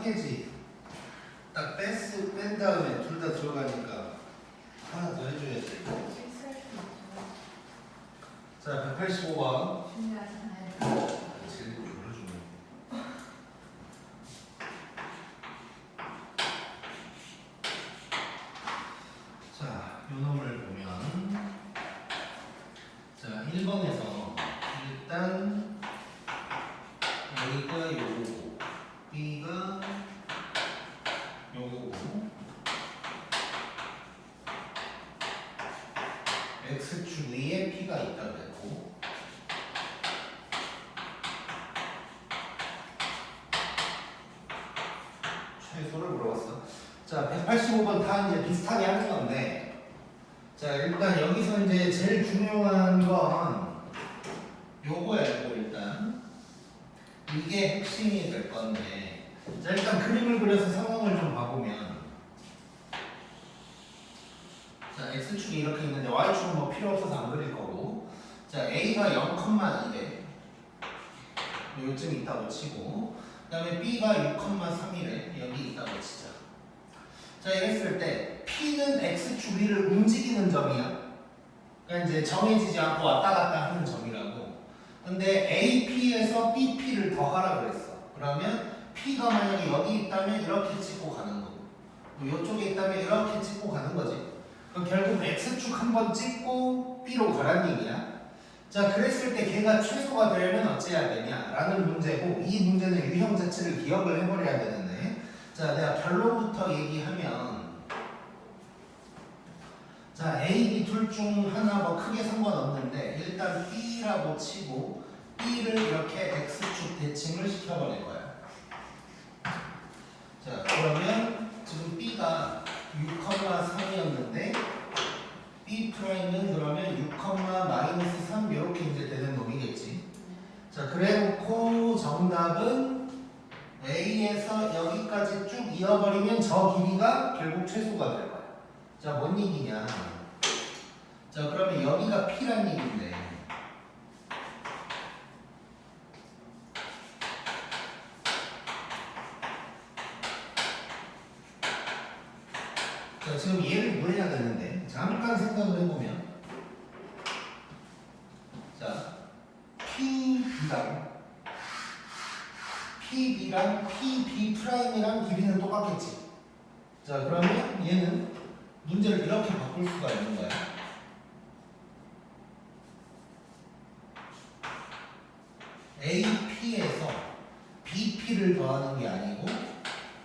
깨지. 딱 뺀 다음에 둘 다 들어가니까 하나 더 해줘야지. 자, 185번. 제일 눌러주네. 자, 요 놈을 보면 자, 1번에서 일단 여기가 요거고 B가 요거고 X축 위에 P가 있다고 했고 최소를 물어봤어. 자, 185번 다 이제 비슷하게 하는 건데 자, 일단 여기서 이제 제일 중요한 건 요거야, 이거 일단. 이게 핵심이 될 건데 자, 일단 그림을 그려서 상황을 좀 봐보면 자, X축이 이렇게 있는데 Y축은 뭐 필요 없어서 안 그릴 거고 자, A가 0,2래 요쯤 있다고 치고 그 다음에 B가 6,3이래 여기 있다고 치자. 자, 이랬을 때 P는 X축 위를 움직이는 점이야. 그러니까 이제 정해지지 않고 왔다 갔다 하는 점이라고. 근데 AP에서 BP를 더하라 그랬어. 그러면 P가 만약에 여기 있다면 이렇게 찍고 가는 거고 이쪽에 있다면 이렇게 찍고 가는 거지. 그럼 결국 X축 한번 찍고 B로 가란 얘기야. 자, 그랬을 때 걔가 최소가 되려면 어찌해야 되냐 라는 문제고 이 문제는 유형 자체를 기억을 해버려야 되는데 자, 내가 결론부터 얘기하면 자, A, B 둘 중 하나 뭐 크게 상관없는데 일단 B라고 치고 B를 이렇게 X축 대칭을 시켜버릴 거야. 자, 그러면 지금 B가 6,3이었는데 B 프라임은 그러면 6,-3 이렇게 이제 되는 놈이겠지. 자, 그래놓고 정답은 A에서 여기까지 쭉 이어버리면 저 길이가 결국 최소가 될 거야. 자, 뭔 얘기냐? 자, 그러면 여기가 P란 얘기인데 자, 지금 얘를 구해야 되는데 잠깐 생각을 해보면 자, PB랑 PB 프라임이랑 길이는 똑같겠지. 자, 그러면 얘는 문제를 이렇게 바꿀 수가 있는 거야. AP에서 BP를 더하는 게 아니고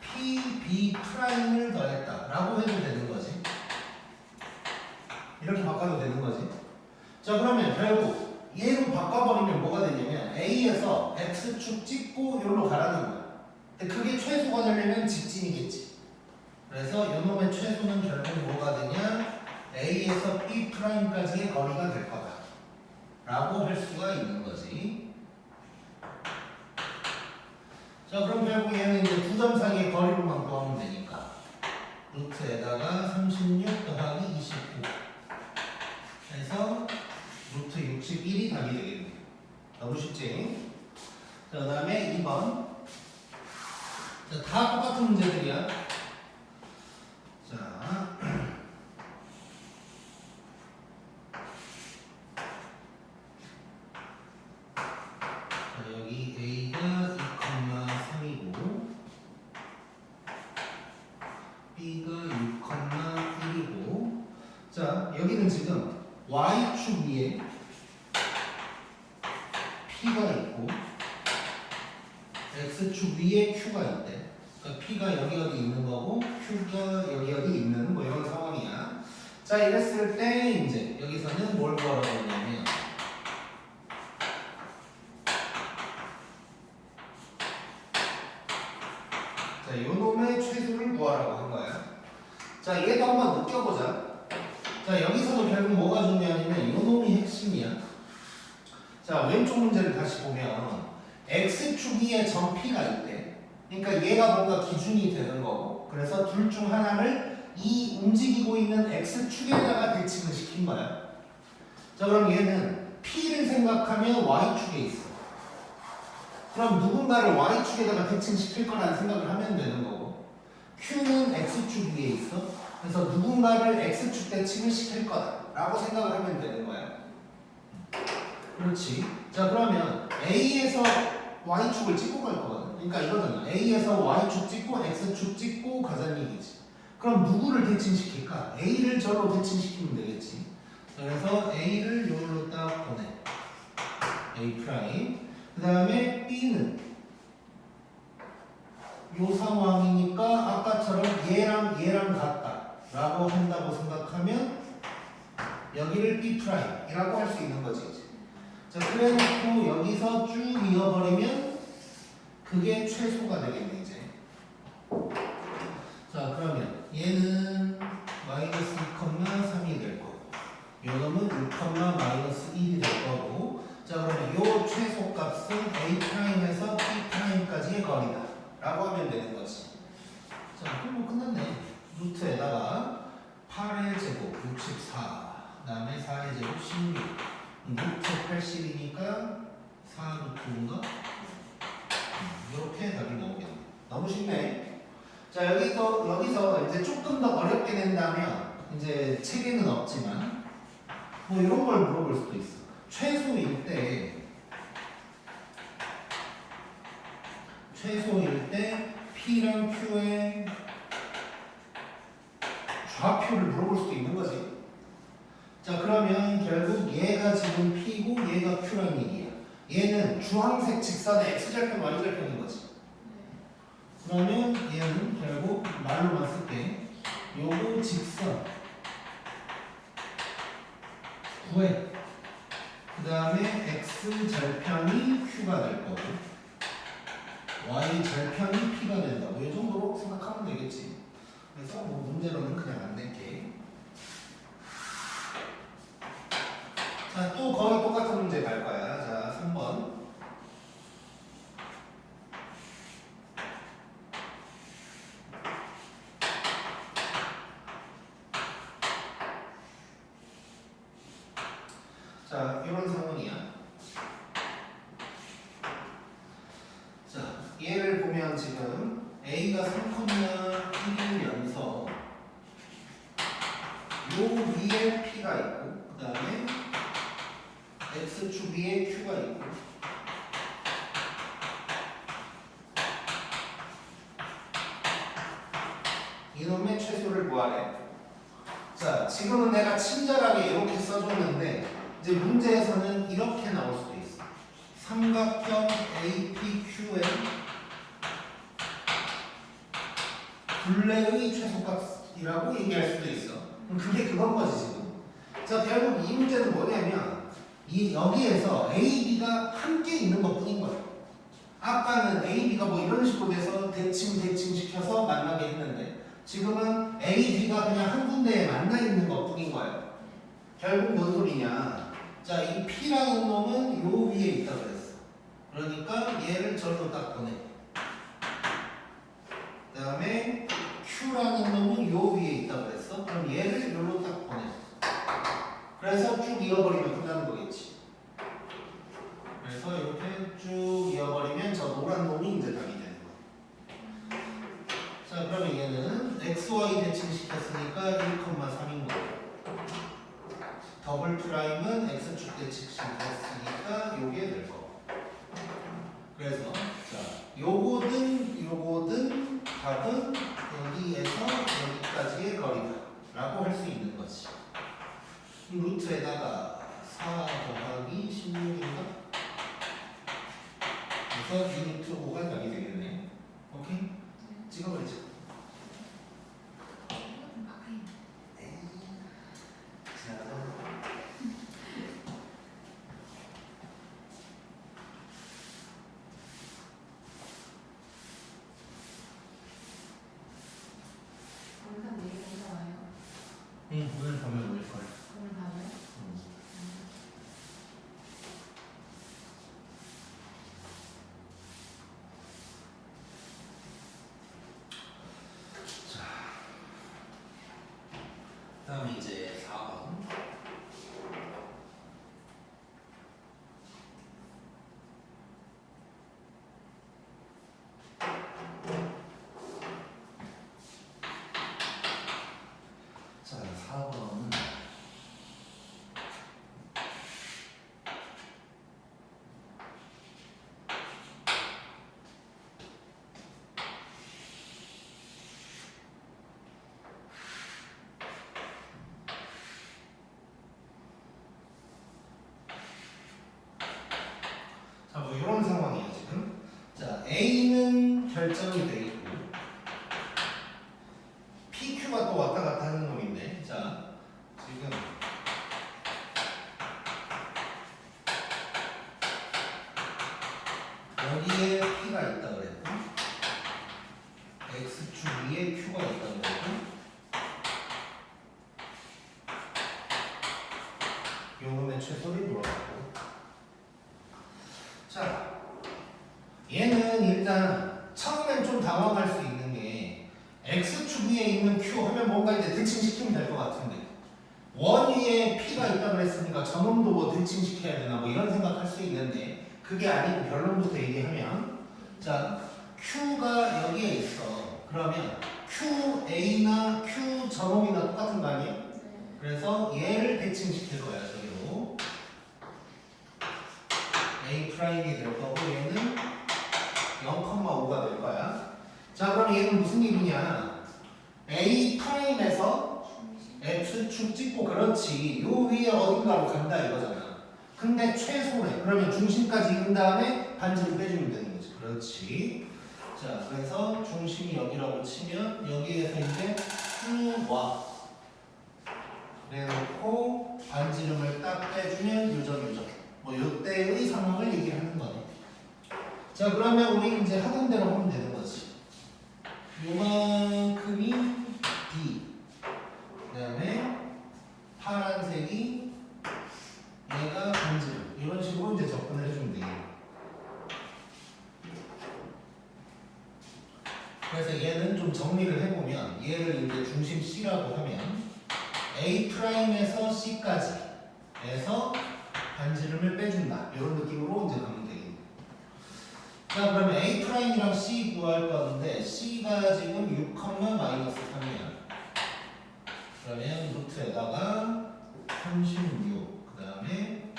PB 프라임을 더했다 라고 해도 되는 거지. 이렇게 바꿔도 되는 거지. 자, 그러면 결국 얘로 바꿔버리면 뭐가 되냐면 A에서 X축 찍고 여기로 가라는 거야. 근데 그게 최소가 되려면 직진이겠지. 그래서 요놈의 최소는 결국 뭐가 되냐? A에서 B 프라임까지의 거리가 될 거다 라고 할 수가 있는 거지. 자, 그럼 결국 얘는 이제 두 점 사이의 거리로만 구하면 되니까 루트에다가 36 더하기 29 해서 루트 61이 답이 되겠네요. 너무 쉽지? 자, 그 다음에 2번. 자, 다 똑같은 문제들이야. 자, 여기 A가 2,3이고 B가 6,1이고 자, 여기는 지금 Y축 위에 P가 있고 X축 위에 Q가 있대. 그러니까 P가 여기 어디 있는 거고 Q가 여기 어디 있는 뭐 이런 상황이야. 자, 이랬을 때 이제 여기서는 뭘 구하라고 하냐면 자, 요놈의 최소를 구하라고 한 거야. 자, 얘도 한번 느껴보자. 자, 여기서도 결국 뭐가 중요하냐면 요놈이 핵심이야. 자, 왼쪽 문제를 다시 보면 X축 위에 점 P가 있대. 그러니까 얘가 뭔가 기준이 되는 거고 그래서 둘 중 하나를 이 움직이고 있는 X축에다가 대칭을 시킨 거야. 자, 그럼 얘는 P를 생각하면 Y축에 있어. 그럼 누군가를 y축에다가 대칭시킬 거라는 생각을 하면 되는 거고 q는 x축 위에 있어. 그래서 누군가를 x축 대칭을 시킬 거다라고 생각을 하면 되는 거야. 그렇지. 자 그러면 A에서 y축을 찍고 갈 거거든. 그러니까 이거잖아. A에서 y축 찍고 x축 찍고 가자는 얘기지. 그럼 누구를 대칭시킬까? A를 저로 대칭시키면 되겠지. 그래서 A를 요로 딱 보내. A 프라임. 그 다음에 B는 요 상황이니까 아까처럼 얘랑 같다 라고 한다고 생각하면 여기를 B 프라임이라고 할 수 있는 거지. 이제. 자 그래놓고 여기서 쭉 이어버리면 그게 최소가 되겠네 이제. 자 그러면 얘는 마이너스 2,3이 될 거고 요놈은 6,-1이 될 거고 자 그러면 요 최소 값은 A 프라임에서 B 프라임까지의 거리다 라고 하면 되는 거지. 자 그럼 뭐 끝났네. 루트에다가 8의 제곱 64 그 다음에 4의 제곱 16 루트 80이니까 4루트인가? 이렇게 답이 나오겠네. 너무 쉽네. 자 여기서 이제 조금 더 어렵게 낸다면 이제 책에는 없지만 뭐 이런 걸 물어볼 수도 있어. 최소일 때 P랑 Q의 좌표를 물어볼 수도 있는 거지. 자 그러면 결국 얘가 지금 P고 얘가 Q란 얘기야. 얘는 주황색 직선의 X절편 Y절편인 거지. 그러면 얘는 결국 말로만 쓸게. 요거 직선 9에 그 다음에 X절편이 Q가 될 거고 Y절편이 P가 된다고 이 정도로 생각하면 되겠지. 그래서 뭐 문제로는 그냥 안 낼게. 자, 또 거의 똑같은 문제 갈 거야. 자, 3번. 자, 이런 상황이야. 자, 얘를 보면 지금 A가 3,1이면서 요 위에 P가 있고 그 다음에 X축 위에 Q가 있고 이놈의 최소를 구하래. 자, 지금은 내가 친절하게 이렇게 써줬는데 이제 문제에서는 이렇게 나올 수도 있어. 삼각형 APQ의 둘레의 최소값이라고 얘기할 수도 있어. 그럼 그게 그건 거지 지금. 자, 결국 이 문제는 뭐냐면 여기에서 A, B가 함께 있는 것 뿐인 거야. 아까는 A, B가 뭐 이런 식으로 돼서 대칭 시켜서 만나게 했는데 지금은 A, B가 그냥 한 군데에 만나 있는 것 뿐인 거예요. 결국 뭔 소리냐. 자, 이 P라는 놈은 요 위에 있다 그랬어. 그러니까 얘를 저로 딱 보내. 그 다음에 Q라는 놈은 요 위에 있다 그랬어. 그럼 얘를 요로 딱 보내. 그래서 쭉 이어버리면 끝나는 거겠지. 그래서 이렇게 쭉 이어버리면 저 노란 놈이 이제 답이 되는 거. 자, 그러면 얘는 XY 대칭시켰으니까 1,3인 거고. 더블 프라임은 X축 대칭시켰으니까 요게 될 거고. 그래서 자, 요거든 답은 여기에서 여기까지의 거리다 라고 할 수 있는 거지. 루트에다가 4 더하기 16인가? 그래서 유니트 5가 답이 되겠네. 오케이? 찍어버리자. 응, 오늘 보면 올 거야. 오늘 봐요? 다음에 이제 4번. Q가 또 왔다 갔다 하는 놈인데, 자, 지금 여기에 P가 있다 그랬고, X축 위에 Q가 있다 그랬고, 요놈의 최소를 물어봤고, 자, 얘는 일단 처음엔 좀 당황할 수 있는 게 X축 위에 있는 Q 하면 뭔가 이제 대칭시키면 될 것 같은데 원 위에 P가 있다 그랬으니까 저놈도 뭐 대칭시켜야 되나 뭐 이런 생각할 수 있는데 그게 아니고 결론부터 얘기하면 자 Q가 여기에 있어. 그러면 QA나 Q 저놈이나 똑같은 거 아니에요? 그래서 얘를 대칭시킬 거야 저기로. A 프라임이 될 거고 얘는 0,5가 될 거야. 자 그럼 얘는 무슨 얘기냐? A 프라임에서 X축 찍고 그렇지. 요 위에 어딘가로 간다 이거잖아. 근데 최소래. 그러면 중심까지 이은 다음에 반지를 빼주면 되는 거지. 그렇지. 자 그래서 중심이 여기라고 치면 여기에서 이제 쭉 와. 그래놓고 반지름을 딱 빼주면 요점. 뭐 요때의 상황을 얘기하는 거네. 자 그러면 우리 이제 하던 대로 하면 되는 거지. 요만큼이 D. 그 다음에 파란색이 얘가 반지름. 이런 식으로 이제 접근을 해주면 되겠네. 그래서 얘는 좀 정리를 해보면 얘를 이제 중심 C라고 하면 A 프라임에서 C까지 해서 반지름을 빼준다. 이런 느낌으로 이제 가면 되겠네. 자 그러면 A 프라임이랑 C 구할 건데 C가 지금 6,-3이야. 그러면 루트에다가 36, 그 다음에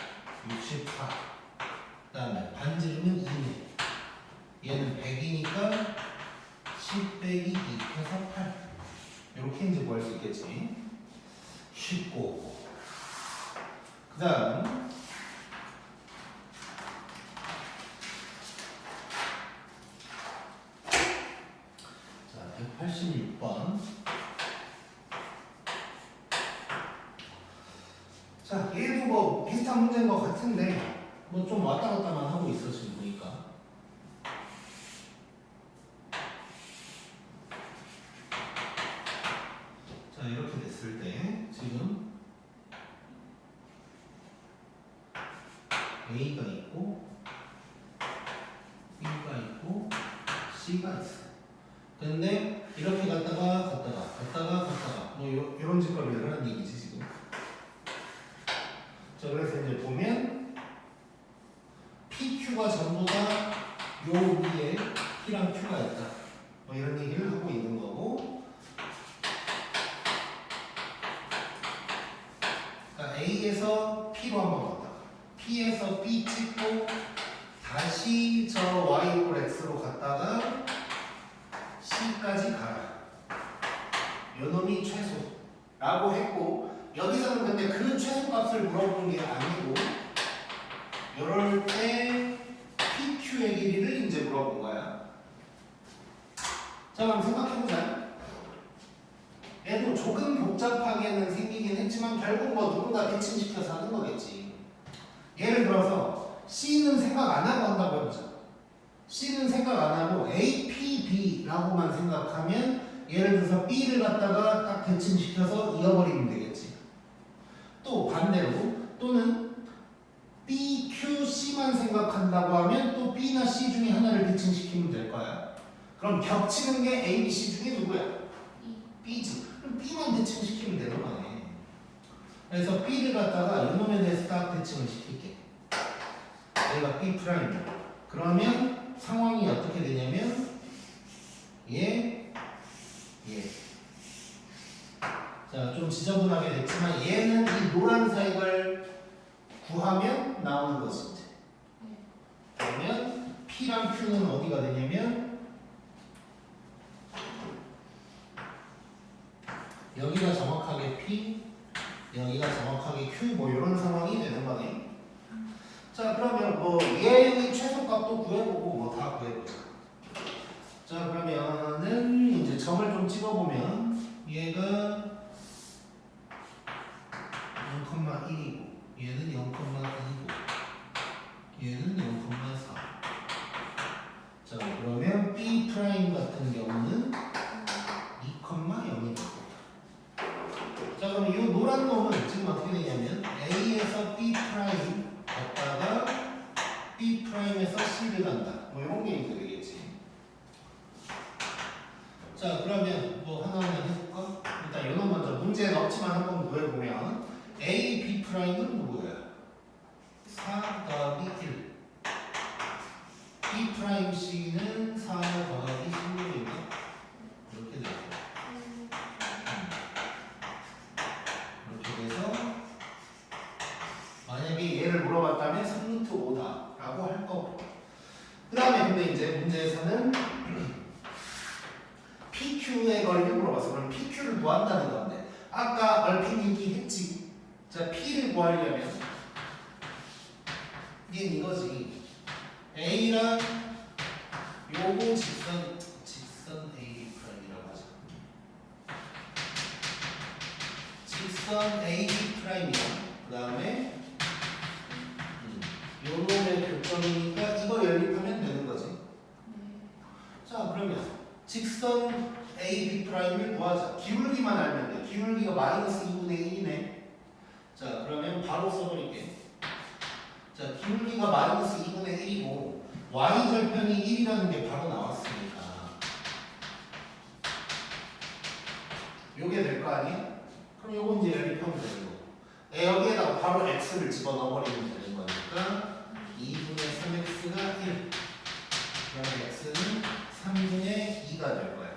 64, 그 다음에 반지름은 2네. 얘는 100이니까 10 빼기 2 해서 8. 이렇게 이제 구할 수 있겠지. 쉽고. 그 다음 자 186번. 자 얘도 뭐 비슷한 문제인 것 같은데 뭐 좀 왔다 갔다만 하고 있어 지금 보니까. 자 이렇게 됐을 때 지금 A가 있고 B가 있고 C가 있어. 근데 이렇게 갔다가 뭐 이런 짓거리를 하는 얘기지 지금. 자 그래서 이제 보면 PQ가 전부 다 요 위에 P랑 Q가 있다. 뭐 이런 얘기를 하고 있는 거고. 그러니까 A에서 P로 한번 갔다가 P에서 B 찍고 다시 저 Y = X로 갔다가 C까지 가라. 요놈이 최소라고 했고 여기서는 근데 그 최소값을 물어보는 게 아니고 이럴 때 PQ의 길이를 이제 물어본 거야. 자 그럼 생각해보자. 얘도 조금 복잡하게는 생기긴 했지만 결국 뭐 누군가 대칭시켜서 하는 거겠지. 예를 들어서 C는 생각 안 하고 한다고 해보자. C는 생각 안 하고 A, P, B라고만 생각하면 예를 들어서 B를 갖다가 딱 대칭시켜서 이어버리면 되겠지. 또 반대로 또는 B, Q, C만 생각한다고 하면 또 B나 C 중에 하나를 대칭시키면 될 거야. 그럼 겹치는 게 A, B, C 중에 누구야? B지. 그럼 B만 대칭시키면 되는 거네. 그래서 B를 갖다가 이놈에 대해서 딱 대칭을 시킬게. 얘가 B 프라임이야. 그러면 상황이 어떻게 되냐면 얘. 자, 좀 지저분하게 됐지만 얘는 이 노란색을 구하면 나오는 거지. 그러면 P랑 Q는 어디가 되냐면 여기가 정확하게 P, 여기가 정확하게 Q 뭐 이런 상황이 되는 거네. 자 그러면 뭐 얘의 최소값도 구해보고 뭐 다 구해보자. 자 그러면은 이제 점을 좀 찍어보면 얘가 0,1이고 얘는 0,2고 얘는 0,4. 자 그러면 B 프라임 같은 경우는 2,0이 되고. 자 그럼 이 노란 놈은 지금 어떻게 되냐면 A에서 B 프라임 갔다가 B 프라임에서 C를 간다. 뭐 이런 게 이제 되겠지. 자 그러면 뭐 하나하나 해볼까? 일단 이놈 먼저 문제는 없지만 한번 구해보면 A, B 프라임은 누구야? 4 더하기 1. B 프라임 C는 4 더하기 16인가? 이렇게 되죠. 이렇게 돼서 만약에 얘를 물어봤다면 3루트 5다 라고 할 거고. 그 다음에 근데 이제 문제에서는 PQ의 거리를 물어봤어. 그럼 PQ를 구한다는 건데 아까 얼핏 얘기했지. 자 P를 구하려면 얘는 이거지. A랑 요거 직선 A 프라임이라고 하자. 직선 A 프라임이야. 그 다음에 요 놈의 교점이니까 이거 연립하면 되는 거지. 자 그러면 직선 A, B 프라임을 구하자. 기울기만 알면 돼. 기울기가 마이너스 2분의 1이네. 자 그러면 바로 써버릴게. 자 기울기가 마이너스 2분의 1이고 y절편이 1이라는 게 바로 나왔으니까 요게 될 거 아니야? 그럼 요거 이제 연립하면 되는 거고 여기에다가 바로 x를 집어넣어버리면 되는 거니까 2분의 3x가 1 그러면 x는 3분의 2가 될 거야.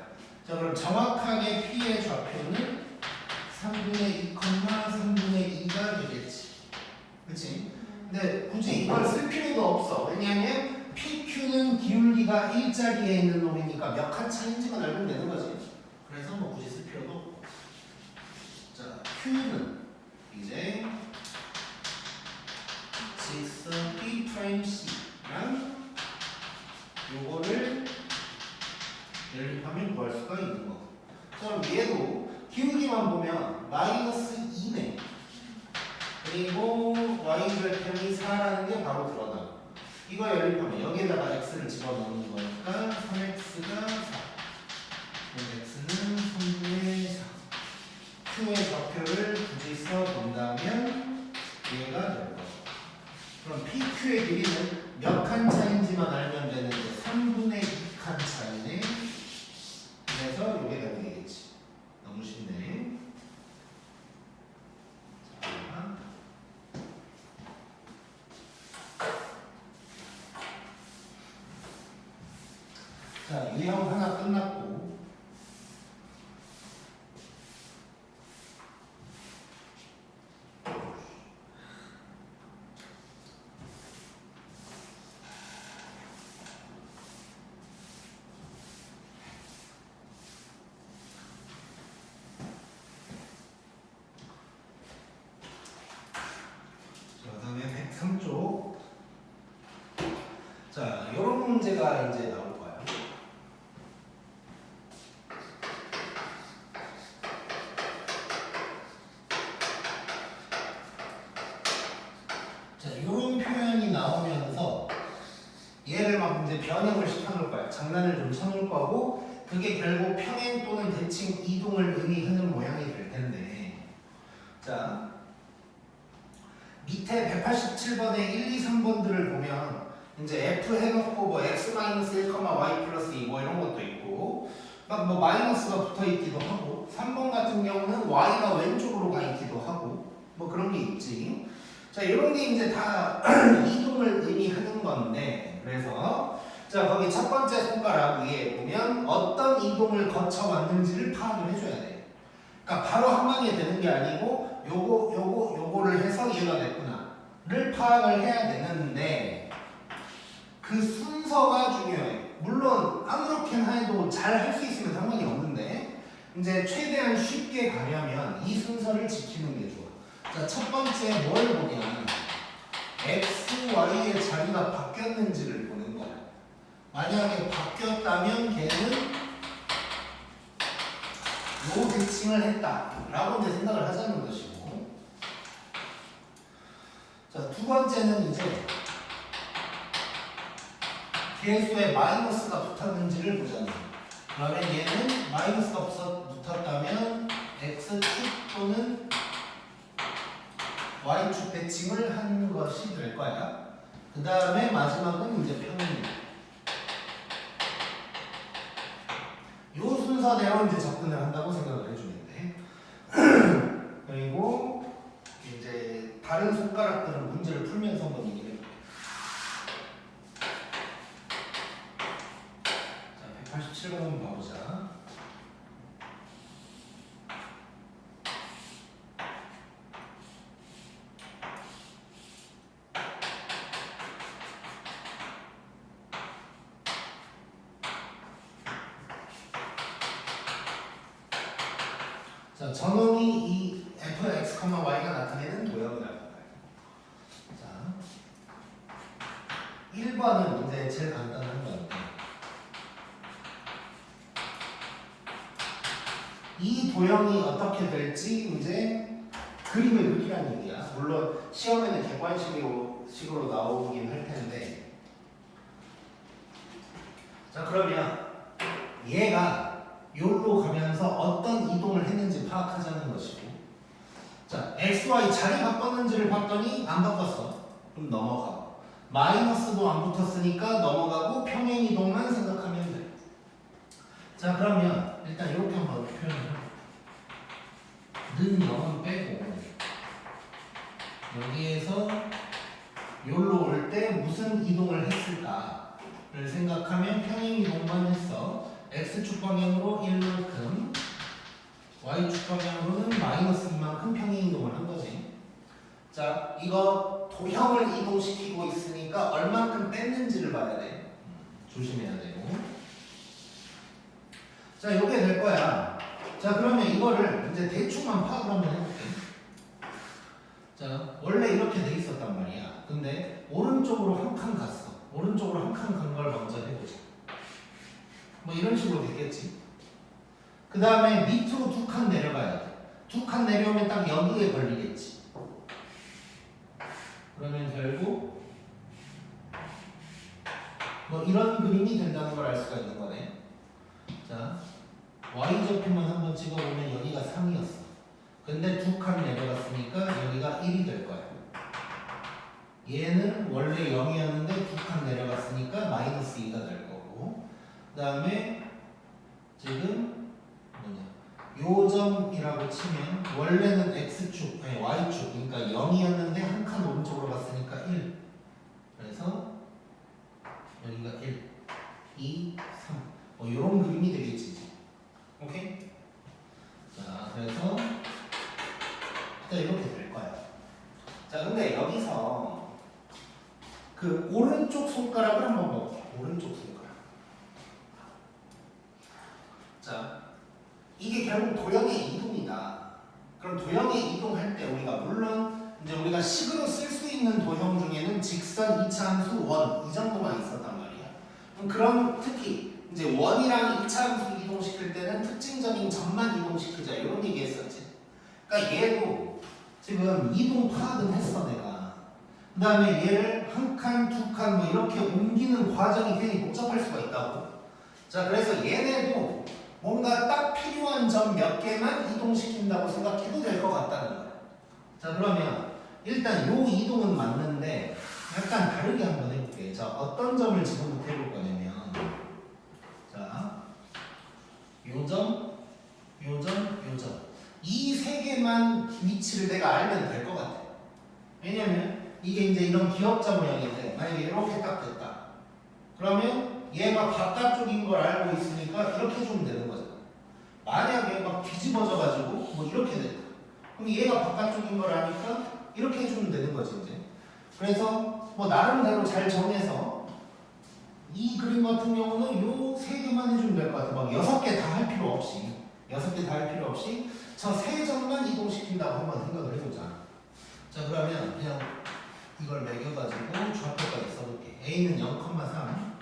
자 그럼 정확하게 P의 좌표는 3분의 2, 3분의 2가 되겠지. 그치? 근데 굳이 이걸 쓸 필요도 없어. 왜냐하면 PQ는 기울기가 1자리에 있는 놈이니까 몇 칸 차인지만 알면 되는 거지. 그래서 뭐 굳이 쓸 필요도 없고. 자 Q는 이제 직선 B 프라임 C랑 요거를 연립하면 구할 수가 있는 거. 그럼 얘도 기울기만 보면 마이너스 2네. 그리고 y절편이 4라는 게 바로 드러나. 이거 연립하면 여기에다가 x를 집어넣는 거니까 3x가 4. 그럼 x는 3분의 4. q의 좌표를 굳이 써본다면 얘가 될 거야. 그럼 pq의 길이는 몇 칸 차인지만 알면 되는데 3분의 2칸 차이네. 그래서 이게 되겠지. 너무 쉽네. 자, 유형 하나 끝났고 그 다음에 103쪽 자, 요런 문제가 이제 나올 거예요. 자, 요런 표현이 나오면서 얘를 막 이제 변형을 시켜놓을 거야. 장난을 좀 쳐놓을 거고 그게 결국 평행 또는 대칭 이동을 의미하는 모양이 될 텐데 자 밑에 187번에 1, 2, 3번들을 보면 이제 f 해놓고 뭐 x-1, y 플러스 2 뭐 이런 것도 있고 막 뭐 마이너스가 붙어 있기도 하고 3번 같은 경우는 y가 왼쪽으로 가 있기도 하고 뭐 그런 게 있지. 자 이런 게 이제 다 이동을 의미하는 건데 그래서 자 거기 첫 번째 손가락 위에 보면 어떤 이동을 거쳐왔는지를 파악을 해줘야 돼. 그러니까 바로 한 방에 되는 게 아니고 요거를 해서 얘가 됐구나를 파악을 해야 되는데 그 순서가 중요해. 물론 아무렇게나 해도 잘 할 수 있으면 상관이 없는데 이제 최대한 쉽게 가려면 이 순서를 지키는 게 좋아. 자, 첫 번째 뭘 보면 x, y의 자리가 바뀌었는지를 보는 거야. 만약에 바뀌었다면 걔는 요 대칭을 했다라고 이제 생각을 하자는 것이고, 자, 두 번째는 이제 개수에 마이너스가 붙었는지를 보자는 거예요. 그러면 얘는 마이너스가 붙었다면 x축 또는 y축 대칭을 한 것이 될 거야. 그 다음에 마지막은 이제 평행. 요 순서대로 이제 접근을 한다고 생각을 해주면 돼. 그리고 이제 다른 손가락들은 문제를 풀면서 한번 얘기를 해볼게. 자, 187번 한번 봐보자. 자, 전원이 이 fx, y가 나타내는 도형이라고 할까요? 자, 1번은 문제 제일 간단한 건데, 이 도형이 어떻게 될지 이제 그림을 그리라는 얘기야. 물론 시험에는 객관식으로 나오긴 할 텐데, 자, 그러면 얘가 여기로 가면서 어떤 이동을 했는지 파악하자는 것이고, 자, x, y 자리 바꿨는지를 봤더니 안 바꿨어. 그럼 넘어가고, 마이너스도 안 붙었으니까 넘어가고, 평행 이동만 생각하면 돼. 자, 그러면 일단 이렇게 한번 표현을 해볼게. 는 0은 빼고, 여기에서 여기로 올 때 무슨 이동을 했을까를 생각하면 평행 이동만 했어. x축 방향으로 1만큼, y축 방향으로는 마이너스인 만큼 평행 이동을 한 거지. 자, 이거 도형을 이동시키고 있으니까 얼만큼 뺐는지를 봐야 돼. 조심해야 되고. 자, 요게 될 거야. 자, 그러면 이거를 이제 대충만 파악을 한번 해볼게. 자, 원래 이렇게 돼 있었단 말이야. 근데 오른쪽으로 한 칸 갔어. 오른쪽으로 한 칸 간 걸 먼저 해보자. 뭐 이런 식으로 됐겠지. 그 다음에 밑으로 두 칸 내려가야 돼. 두 칸 내려오면 딱 여기에 걸리겠지. 그러면 결국 뭐 이런 그림이 된다는 걸 알 수가 있는 거네. 자, y좌표만 한번 찍어보면 여기가 3이었어. 근데 두 칸 내려갔으니까 여기가 1이 될 거야. 얘는 원래 0이었는데 두 칸 내려갔으니까 마이너스 2가 될 거고, 그 다음에 지금 요 점이라고 치면 원래는 x축, 아니 y축, 그러니까 0이었는데 한 칸 오른쪽으로 갔으니까 1. 그래서 여기가 1, 2, 3. 뭐 이런 그림이 되겠지. 오케이? 자, 그래서 일단 이렇게 될 거야. 자, 근데 여기서 그 오른쪽 손가락을 한번 봐볼게요. 오른쪽 손가락. 자, 이게 결국 도형의 이동이다. 그럼 도형의 이동할 때 우리가 물론 이제 우리가 식으로 쓸 수 있는 도형 중에는 직선, 이차함수, 원 이 정도만 있었단 말이야. 그럼 특히 이제 원이랑 이차함수 이동시킬 때는 특징적인 점만 이동시키자 이런 얘기했었지. 그러니까 얘도 지금 이동 파악은 했어 내가. 그 다음에 얘를 한 칸, 두 칸 뭐 이렇게 옮기는 과정이 굉장히 복잡할 수가 있다고. 자, 그래서 얘네도 뭔가 딱 필요한 점 몇 개만 이동시킨다고 생각해도 될 것 같다는 거야. 자, 그러면 일단 요 이동은 맞는데 약간 다르게 한번 해볼게. 자, 어떤 점을 지금부터 해볼 거냐면, 자, 요 점, 요 점, 요 점. 이 세 개만 위치를 내가 알면 될 것 같아. 왜냐면 이게 이제 이런 기역자 모양인데 만약에 이렇게 딱 됐다. 그러면 얘가 바깥쪽인 걸 알고 있으니까 이렇게 해주면 되는 거잖아. 만약에 막 뒤집어져 가지고 뭐 이렇게 됐다. 그럼 얘가 바깥쪽인 걸 아니까 이렇게 해주면 되는 거지 이제. 그래서 뭐 나름대로 잘 정해서 이 그림 같은 경우는 요 세 개만 해주면 될 것 같아. 막 6개 다 할 필요 없이. 6개 다 할 필요 없이 저 세 점만 이동시킨다고 한번 생각을 해보자. 자, 그러면 그냥 이걸 매겨가지고 좌표까지 써볼게. A는 0,3,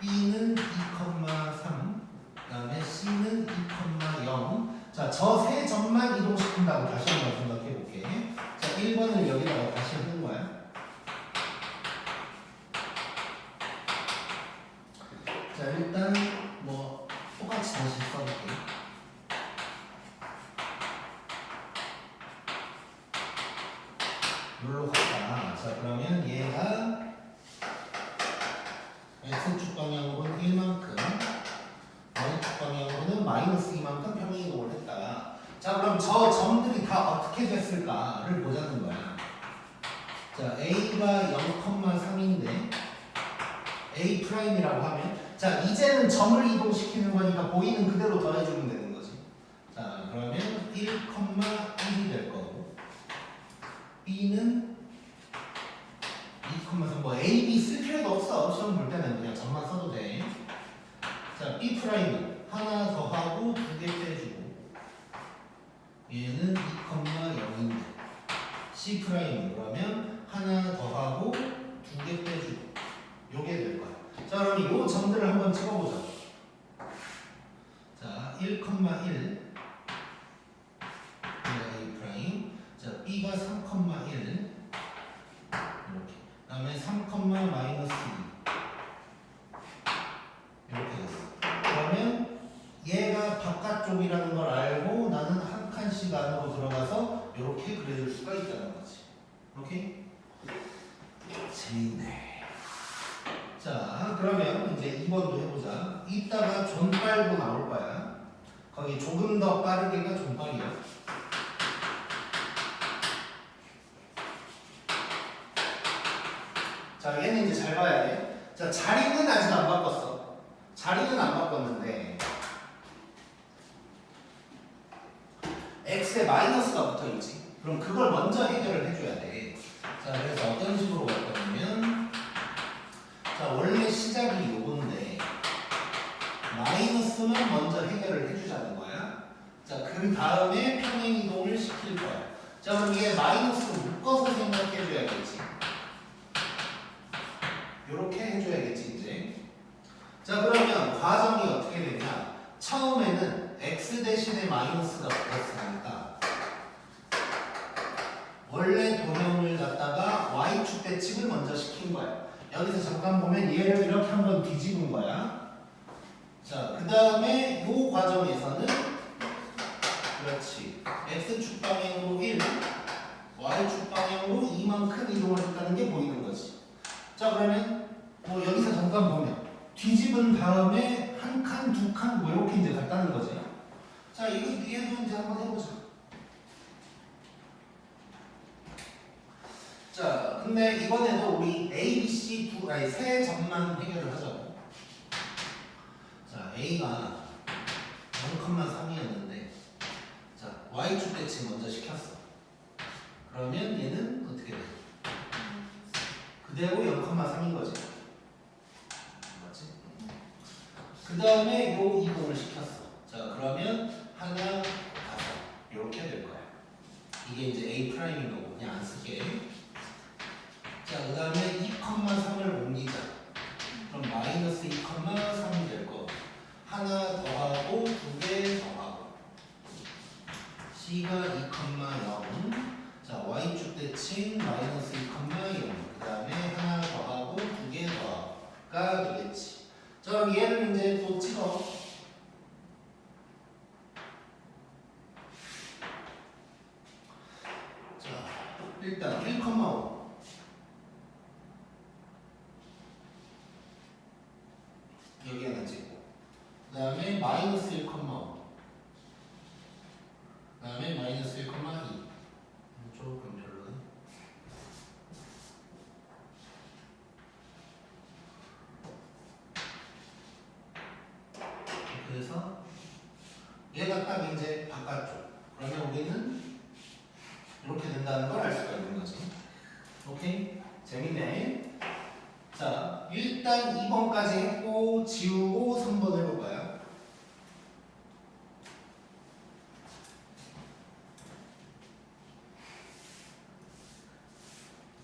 B는 2,3, 그 다음에 C는 2,0, 자, 저 세 점만 이동시킨다고 다시 한번 생각해 볼게. 자, 1번을 여기다가 다시 하는 거야. 자, 일단 뭐 똑같이 다시 써볼게. 여기로 갔다. 자, 그러면 얘가 x축 방향으로는 1만큼, y축 방향으로는 마이너스 2만큼 평행이동을 했다. 자, 그럼 저 점들이 다 어떻게 됐을까를 보자는 거야. 자, a가 0,3인데 a 프라임이라고 하면, 자, 이제는 점을 이동시키는 거니까 보이는 그대로 더해주면 되는 거지. 자, 그러면 1,1이 될 거고, b는 2,3. 뭐 a, b 쓸 필요도 없어. 시험 볼 때는 그냥 점만 써도 돼. 자, b 프라임은 하나 더하고 2개 빼주고, 얘는 2,0인데 c 프라임은 그러면 하나 더하고 2개 빼주고, 요게 될 거야. 자, 그럼 이 점들을 한번 찍어보자. 자, 1,1 a 프라임. 자, b가 3,1 이렇게. 그다음에 3, 마이너스 2 이렇게 됐어. 그러면 얘가 바깥쪽이라는 걸 알고 나는 한 칸씩 안으로 들어가서 이렇게 그려줄 수가 있다는 거지. 오케이? 재밌네. 자, 그러면 이제 2번도 해보자. 이따가 존빨도 나올 거야. 거기 조금 더 빠르게가 존빨이야. 자, 얘는 이제 잘 봐야 돼. 자, 자리는 아직 안 바꿨어. 자리는 안 바꿨는데 x에 마이너스가 붙어 있지. 그럼 그걸 먼저 해결을 해줘야 돼. 자, 그래서 어떤 식으로 갈 거냐면, 자, 원래 시작이 요건데 마이너스만 먼저 해결을 해주자는 거야. 자, 그 다음에 평행이동을 시킬 거야. 자, 그럼 얘 마이너스로 묶어서 생각해줘야겠지. 요렇게 해줘야겠지 이제. 자, 그러면 과정이 어떻게 되냐. 처음에는 x 대신에 마이너스가 붙었으니까 원래 도형을 갖다가 y축 대칭을 먼저 시킨 거야. 여기서 잠깐 보면 얘를 이렇게 한번 뒤집은 거야. 자, 그 다음에 요 과정에서는 그렇지, x축 방향으로 1, y축 방향으로 2만큼 이동을 했다는 게 보이는 거지. 자, 그러면 뭐 여기서 잠깐 보면 뒤집은 다음에 한 칸, 두 칸 뭐 이렇게 이제 갔다는 거지. 자, 이거 뒤에도 이제 한번 해보자. 자, 근데 이번에도 우리 A, B, C 세 점만 해결을 하자고. 자, A가 0,3이었는데 자, Y축 대칭 먼저 시켰어. 그러면 얘는 어떻게 돼? 그대로 0,3인 거지. 맞지? 그 다음에 요 이동을 시켰어. 자, 그러면 하나, 다섯 이렇게 될 거야. 이게 이제 A 프라임인 거고 그냥 안 쓸게. 자, 그 다음에 2,3을 옮기자. 그럼 마이너스 2,3이 될 거고, 하나 더하고 2개 더하고, C가 2,0. 자, Y축 대칭 마이너스 2,0. 그 다음에 하나 더하고 2개 더하고가 되겠지. 자, 그럼 얘를 이제 또 찍어. 자, 일단 1,5 여기 하나 찍고, 그 다음에 마이너스 1,5, 그 다음에 마이너스 1,2. 조금 별로네. 그래서 얘가 딱 이제 바깥쪽. 그러면 우리는 이렇게 된다는 걸 알 수가 있는 거지. 오케이? 재밌네. 자, 일단 2번까지 했고 지우고 3번 해볼 거야.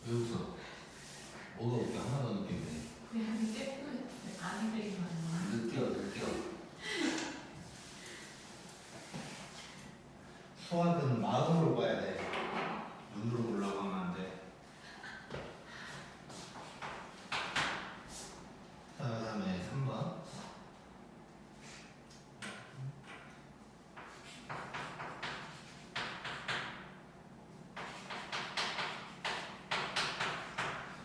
왜 웃어? 뭐가 웃겨? 하나도 안 웃기네. 그냥 깨끗 안 그리기만 느껴. 수학은 마음으로 봐야 돼. 눈으로 보려고 하면 안 돼. 자, 그다음에 3번.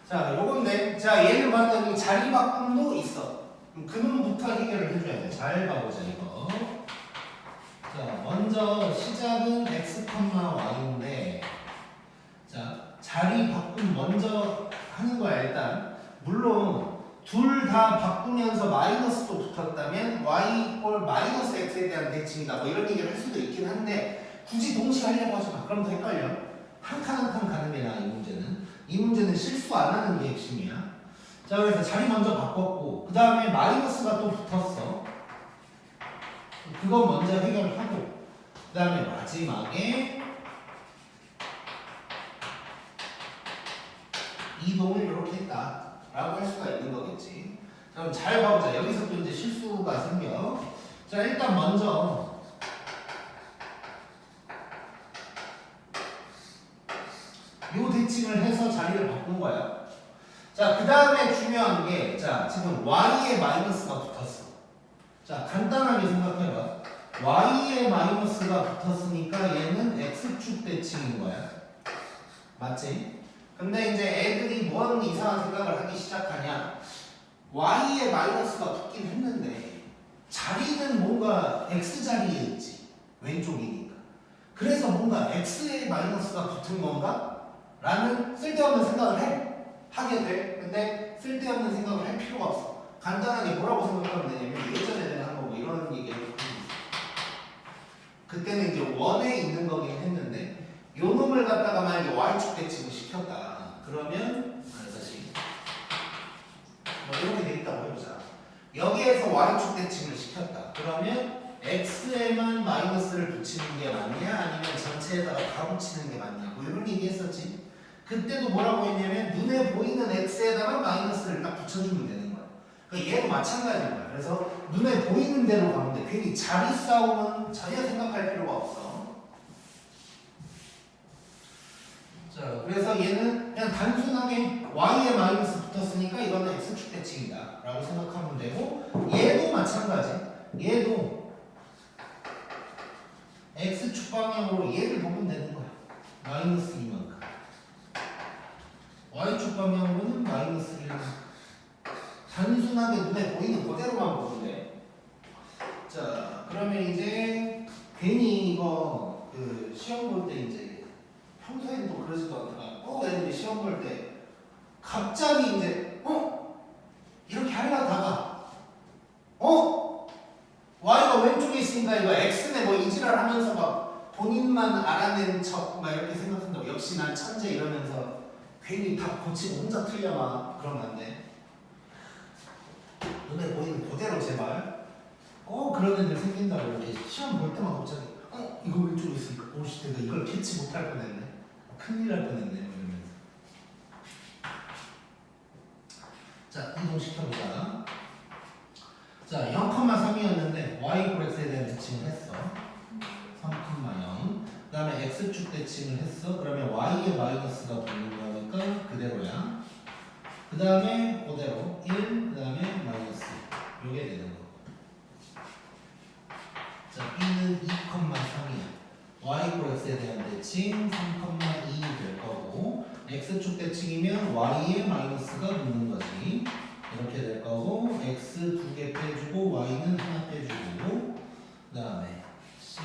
자, 요건데, 자, 얘를 봤더니 자리 바꿈도 있어. 그럼 근원부터 해결을 해줘야 돼. 잘 봐보자, 이거. 자, 먼저 시작은 x, y인데, 자, 자리 바꿈 먼저 하는 거야, 일단. 물론, 둘 다 바꾸면서 마이너스도 붙었다면, y 이꼴 마이너스 x에 대한 대칭이다. 뭐 이런 얘기를 할 수도 있긴 한데, 굳이 동시에 하려고 하지 마. 그럼 더 헷갈려. 한 칸 한 칸 가는 게 나아, 이 문제는. 이 문제는 실수 안 하는 게 핵심이야. 자, 그래서 자리 먼저 바꿨고, 그 다음에 마이너스가 또 붙었어. 그건 먼저 해결하고, 그 다음에 마지막에 이동을 이렇게 했다 라고 할 수가 있는 거겠지. 자, 그럼 잘 봐보자. 여기서 또 이제 실수가 생겨. 자, 일단 먼저 요 대칭을 해서 자리를 바꾼 거야. 자, 그 다음에 중요한 게, 자, 지금 y에 마이너스가 붙었어. 자, 간단하게 생각해봐. y에 마이너스가 붙었으니까 얘는 x축 대칭인 거야. 맞지? 근데 이제 애들이 뭔 이상한 생각을 하기 시작하냐. y에 마이너스가 붙긴 했는데 자리는 뭔가 x자리에 있지. 왼쪽이니까. 그래서 뭔가 x에 마이너스가 붙은 건가? 라는 쓸데없는 생각을 하게 돼. 근데 쓸데없는 생각을 할 필요가 없어. 간단하게 뭐라고 생각하면 되냐면 예전에 내가 한 거 뭐 이런 얘기를 그때는 이제 원에 있는 거긴 했는데 요 놈을 갖다가 만약에 y축 대칭을 시켰다. 그러면 다시 뭐 이렇게 돼 있다고 해보자. 여기에서 y축 대칭을 시켰다. 그러면 x에만 마이너스를 붙이는 게 맞냐 아니면 전체에다가 다 붙이는 게 맞냐 뭐 이런 얘기 했었지. 그때도 뭐라고 했냐면 눈에 보이는 x에다가 마이너스를 딱 붙여주면 되는 거야. 그러니까 얘도 마찬가지인 거야. 그래서 눈에 보이는 대로 가면 돼. 괜히 자리 싸움은 전혀 생각할 필요가 없어. 자, 그래서 얘는 그냥 단순하게 y에 마이너스 붙었으니까 이거는 x축 대칭이다 라고 생각하면 되고 얘도 마찬가지. 얘도 x축 방향으로 얘를 보면 되는 거야. 마이너스 이만큼. y축 방향으로는 마이너스 1. 단순하게 눈에 보이는 그대로만 보면 돼. 자, 그러면 이제 괜히 이거 그 시험 볼 때 이제 평소에는 또 그러지도 않다가 꼭 애들이 시험 볼 때 갑자기 이제 이렇게 하려다가 y가 왼쪽에 있으니까 이거 x네 뭐 이지랄 하면서 막 본인만 알아낸 척 막 이렇게 생각한다고 역시 난 천재 이러면서 괜히 다 고치고 혼자 틀려만 그러면 안 돼. 눈에 보이는 그대로 제발. 꼭 그런 애들 생긴다고 이렇게 시험 볼 때만 갑자기 이거 왼쪽에 있으니까 오씨 내가 이걸 캐치 못할 뻔했네. 큰일 날 뻔했네 이러면서. 자, 이동시켜보자. 자, 0,3이었는데 y 이퀄 x에 대한 대칭을 했어. 3,0. 그 다음에 x축 대칭을 했어. 그러면 y에 마이너스가 붙는 거니까 그대로야. 그 다음에 그대로 1, 그 다음에 마이너스 요게 되는 거. 자, b는 2,3이야. y 이퀄 x에 대한 대칭 3,2 될 거고 x축 대칭이면 y에 마이너스가 붙는 거지. 이렇게 될 거고 x 2개 빼주고 y는 하나 빼주고 그 다음에 c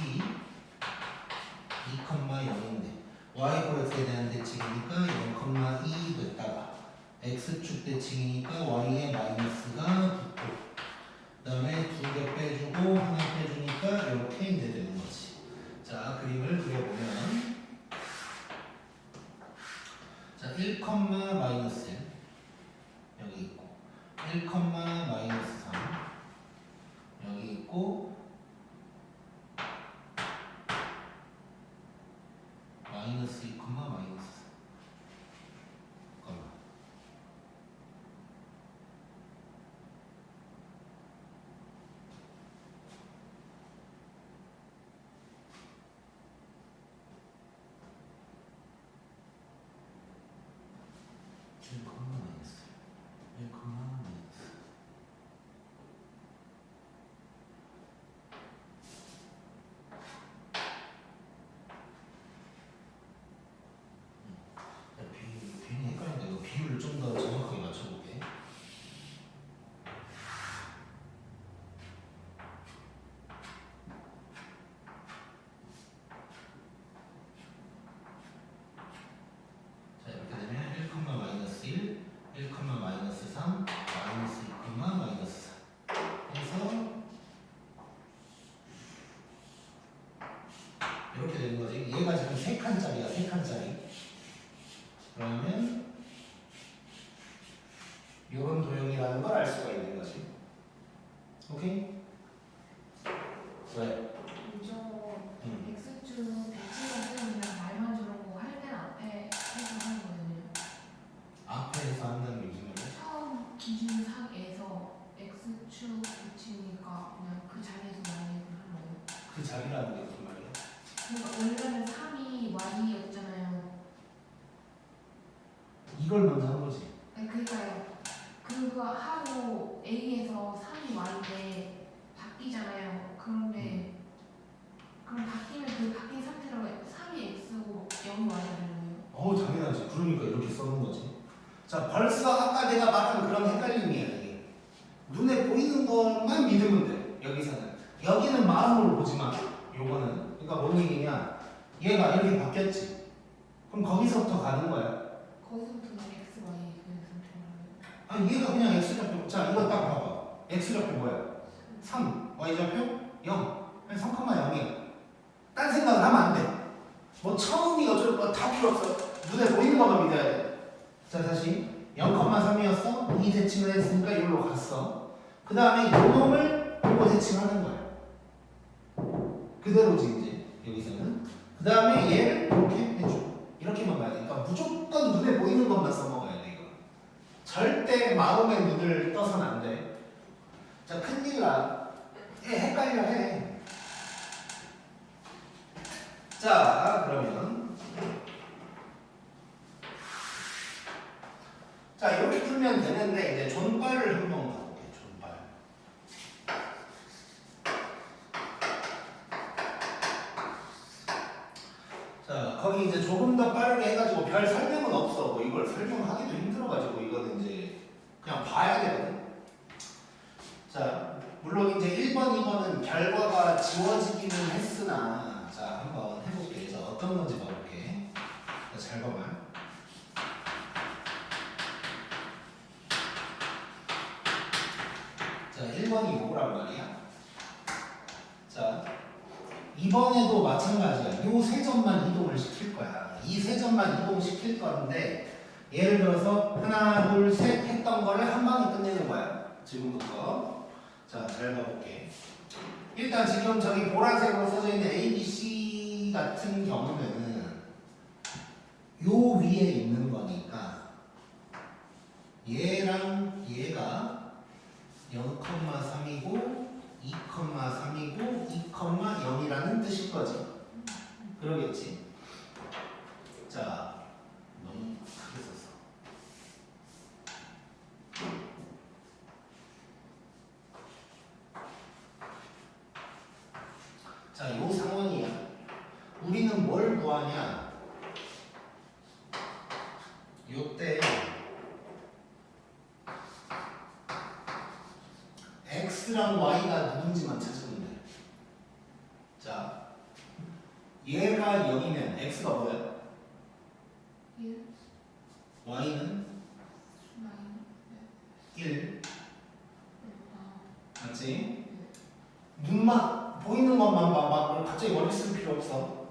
2,0인데 y 이퀄 x에 대한 대칭이니까 0,2 됐다가 x축 대칭이니까 y에 마이너스가 붙고 그 다음에 2개 빼주고 하나 빼주니까 이렇게 이제 되는 거지. 자, 그림을 그려보면 자, 1, 마이너스 1 여기 있고 1, 마이너스 3 여기 있고 마이너스 2, 마이너스 3 잠깐만. 이렇게 되는 거지. 얘가 지금 3칸짜리야, 3칸짜리. 그러면 이런 도형이라는 걸 알 수가 있는 거지. 오케이? 왜? 이거 X축 배치가 쓰는 그냥 말만 저러고 할 때는 앞에 해서 하는 거거든요. 앞에서 한다는 게 무슨 말이야? 처음 기준 상에서 X축 배치니까 그냥 그 자리에서 많이 하는 거예요. 그 자리라는 게 무슨 말이야? 그러니까 원래는 3이 Y였잖아요. 이걸 먼저 한 거지. 아니 그러니까요. 그거 하고 A에서 3이 Y인데 바뀌잖아요. 그런데 그럼 바뀌면 그 바뀐 상태로 3이 X고 0이 Y가 되는 거예요? 당연하지. 그러니까 이렇게 써놓은 거지. 자, 벌써 아까 내가 말한 그런 헷갈림이야, 이게. 눈에 보이는 것만 믿으면 돼, 여기서는. 여기는 마음으로 보지 마, 요거는. 그러니까 뭔 얘기냐. 얘가 이렇게 바뀌었지. 그럼 거기서부터 가는 거야. 거기서부터는 X, Y 그 상태로 아니, 얘가 그냥 X좌표. 자, 이거 딱 봐봐. X좌표 뭐야? 3. Y좌표? 0. 아니, 3,0이야. 딴 생각을 하면 안 돼. 뭐 처음이 어쩌고 다 필요 없어. 눈에 보이는 것만 믿어야 돼. 자, 다시 0,3이었어. 이 대칭을 했으니까 여기로 갔어. 그 다음에 요놈을 요거 대칭하는 거야. 그대로지 이제 여기서는. 그 다음에 얘를 이렇게 해줘. 이렇게만 가야 돼. 그러니까 무조건 눈에 보이는 것만 써먹어야 돼 이거. 절대 마음의 눈을 떠선 안 돼. 자, 큰일 나. 얘 헷갈려 해. 자, 그러면 자, 이렇게 풀면 되는데 이제 존발을 한번 가볼게. 존발. 자, 거기 이제 조금 더 빠르게 해가지고 별 설명은 없어. 뭐 이걸 설명하기도 힘들어가지고 이거는 이제 그냥 봐야 되거든. 자, 물론 이제 1번, 2번은 결과가 지워지기는 했으나 자, 한번 해볼게. 자, 어떤 건지 봐볼게. 자, 잘 봐봐. 자, 1번이 뭐란 말이야? 자, 2번에도 마찬가지야. 요 세 점만 이동을 시킬 거야. 이 세 점만 이동시킬 건데 예를 들어서 하나, 둘, 셋 했던 거를 한 방에 끝내는 거야. 지금부터. 자, 잘 봐볼게. 일단 지금 저기 보라색으로 써져 있는 A, B, C 같은 경우는 요 위에 있는 거니까 얘랑 얘가 0,3이고 2,3이고 2,0이라는 뜻인 거지. 그러겠지. 자, 너무 크게 썼어. 자, 요 상황이야. 우리는 뭘 구하냐? 요때 X랑 Y가 누군지만 찾으면 돼. 자, 얘가 0이면 X가 뭐야? 1, Y는 1. 맞지? 눈만 보이는 것만 봐. 갑자기 머리 쓸 필요 없어.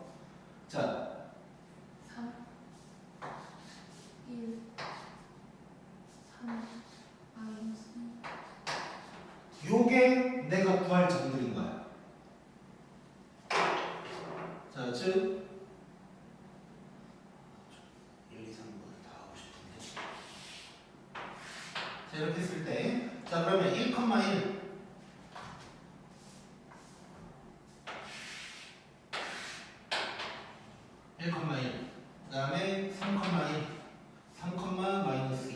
자, 3, 1, 3, 마이너스 요게 내가 구할 점들인 거야. 자, 즉 1, 2, 3번을 다 하고 싶은데. 자, 이렇게 했을 때, 자, 그러면 1,1 1,1 그 다음에 3,1 3, 마이너스 2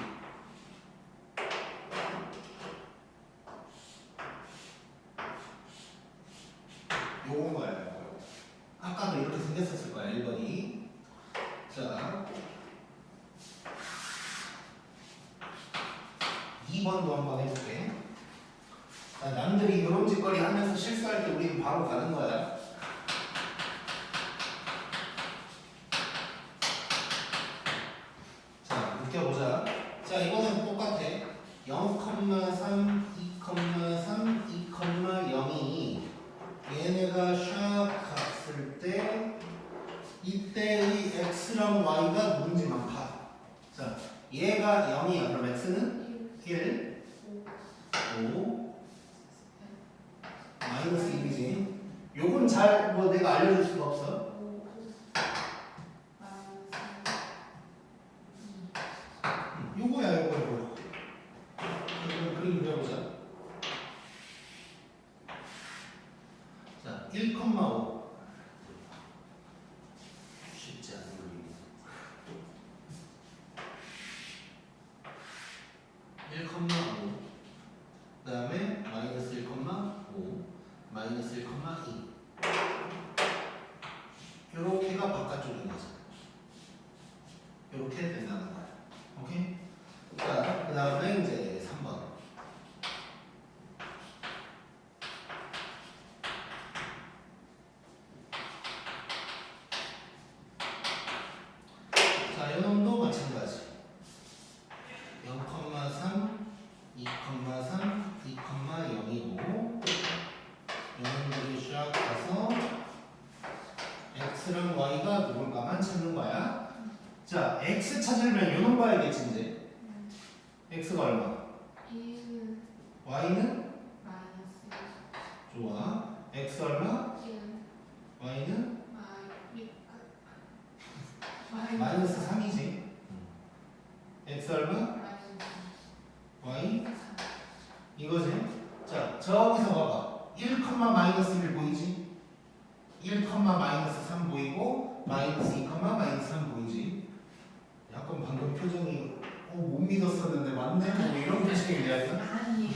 요건 거야. 요거. 아까도 이렇게 생겼었을 거야. 1번이. 자, 2번도 한번 해볼게. 자, 남들이 이런 짓거리 하면서 실수할 때 우리는 바로 가는 거야. 자, 느껴보자. 자, 이거는 똑같아. 0,3, 2,3, 2,0이 얘네가 샥 갔을 때 이때의 x랑 y가 누군지만 봐. 자, 얘가 0이야. 그럼 x는 1, 5, 마이너스 1이지. 요건 잘 뭐 내가 알려줄 수가 없어. 요거야, 요거. 그림 그려보자. 자, 1,5. 쉽지 않은 그림이. 1,5. 그 다음에 마이너스 1,5, 마이너스 1,2. 요렇게가 바깥쪽인 거죠. 요렇게 된다는 거야. 오케이? 자, 그 다음에 이제 3번. 자, 요 놈도 마찬가지. 0,3, 2,3, 2,0이고 요 놈들이 쫙 가서 x랑 y가 누굴까만 찾는 거야. 자, x 찾으려면 요 놈 봐야겠지 이제. x가 얼마? 1 y는? 마이너스 좋아. x 얼마? 1 y는? 마이너스 마이너스 3이지. x 얼마? y? 이거지. 자, 저기서 봐봐. 1, 마이너스 1 보이지? 1, 마이너스 3 보이고 마이너스 2, 마이너스 3 보이지? 약간 방금 표정이 못 믿었었는데 맞네? 뭐 이런 표정이 아니야? 아니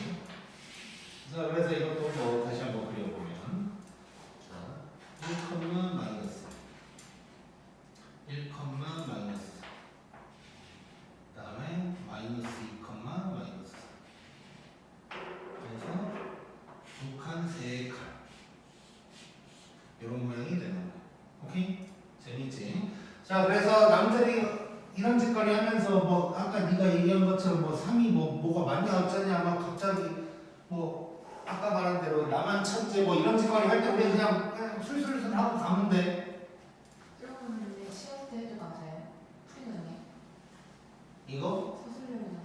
자, 그래서 이것도 뭐 다시 한번 그려보면 자, 1, 마이너스 1, 마이너스 그 다음에 마이너스 2, 마이너스 그래서 두 칸, 세 칸 이런 모양이 되는 거야. 오케이? 재밌지? 자, 그래서 남들이 이런 짓거리 하면서 뭐 아까 네가 얘기한 것처럼 뭐 3이 뭐가 많냐 어쩌냐 막 갑자기 뭐 아까 말한 대로 나만 천재 뭐 이런 짓거리 할 때 우리 그냥 술술술 하고 가면 돼. 그러면 왜 시험 때 해도 맞아요? 풀리는 게? 이거? 서술형이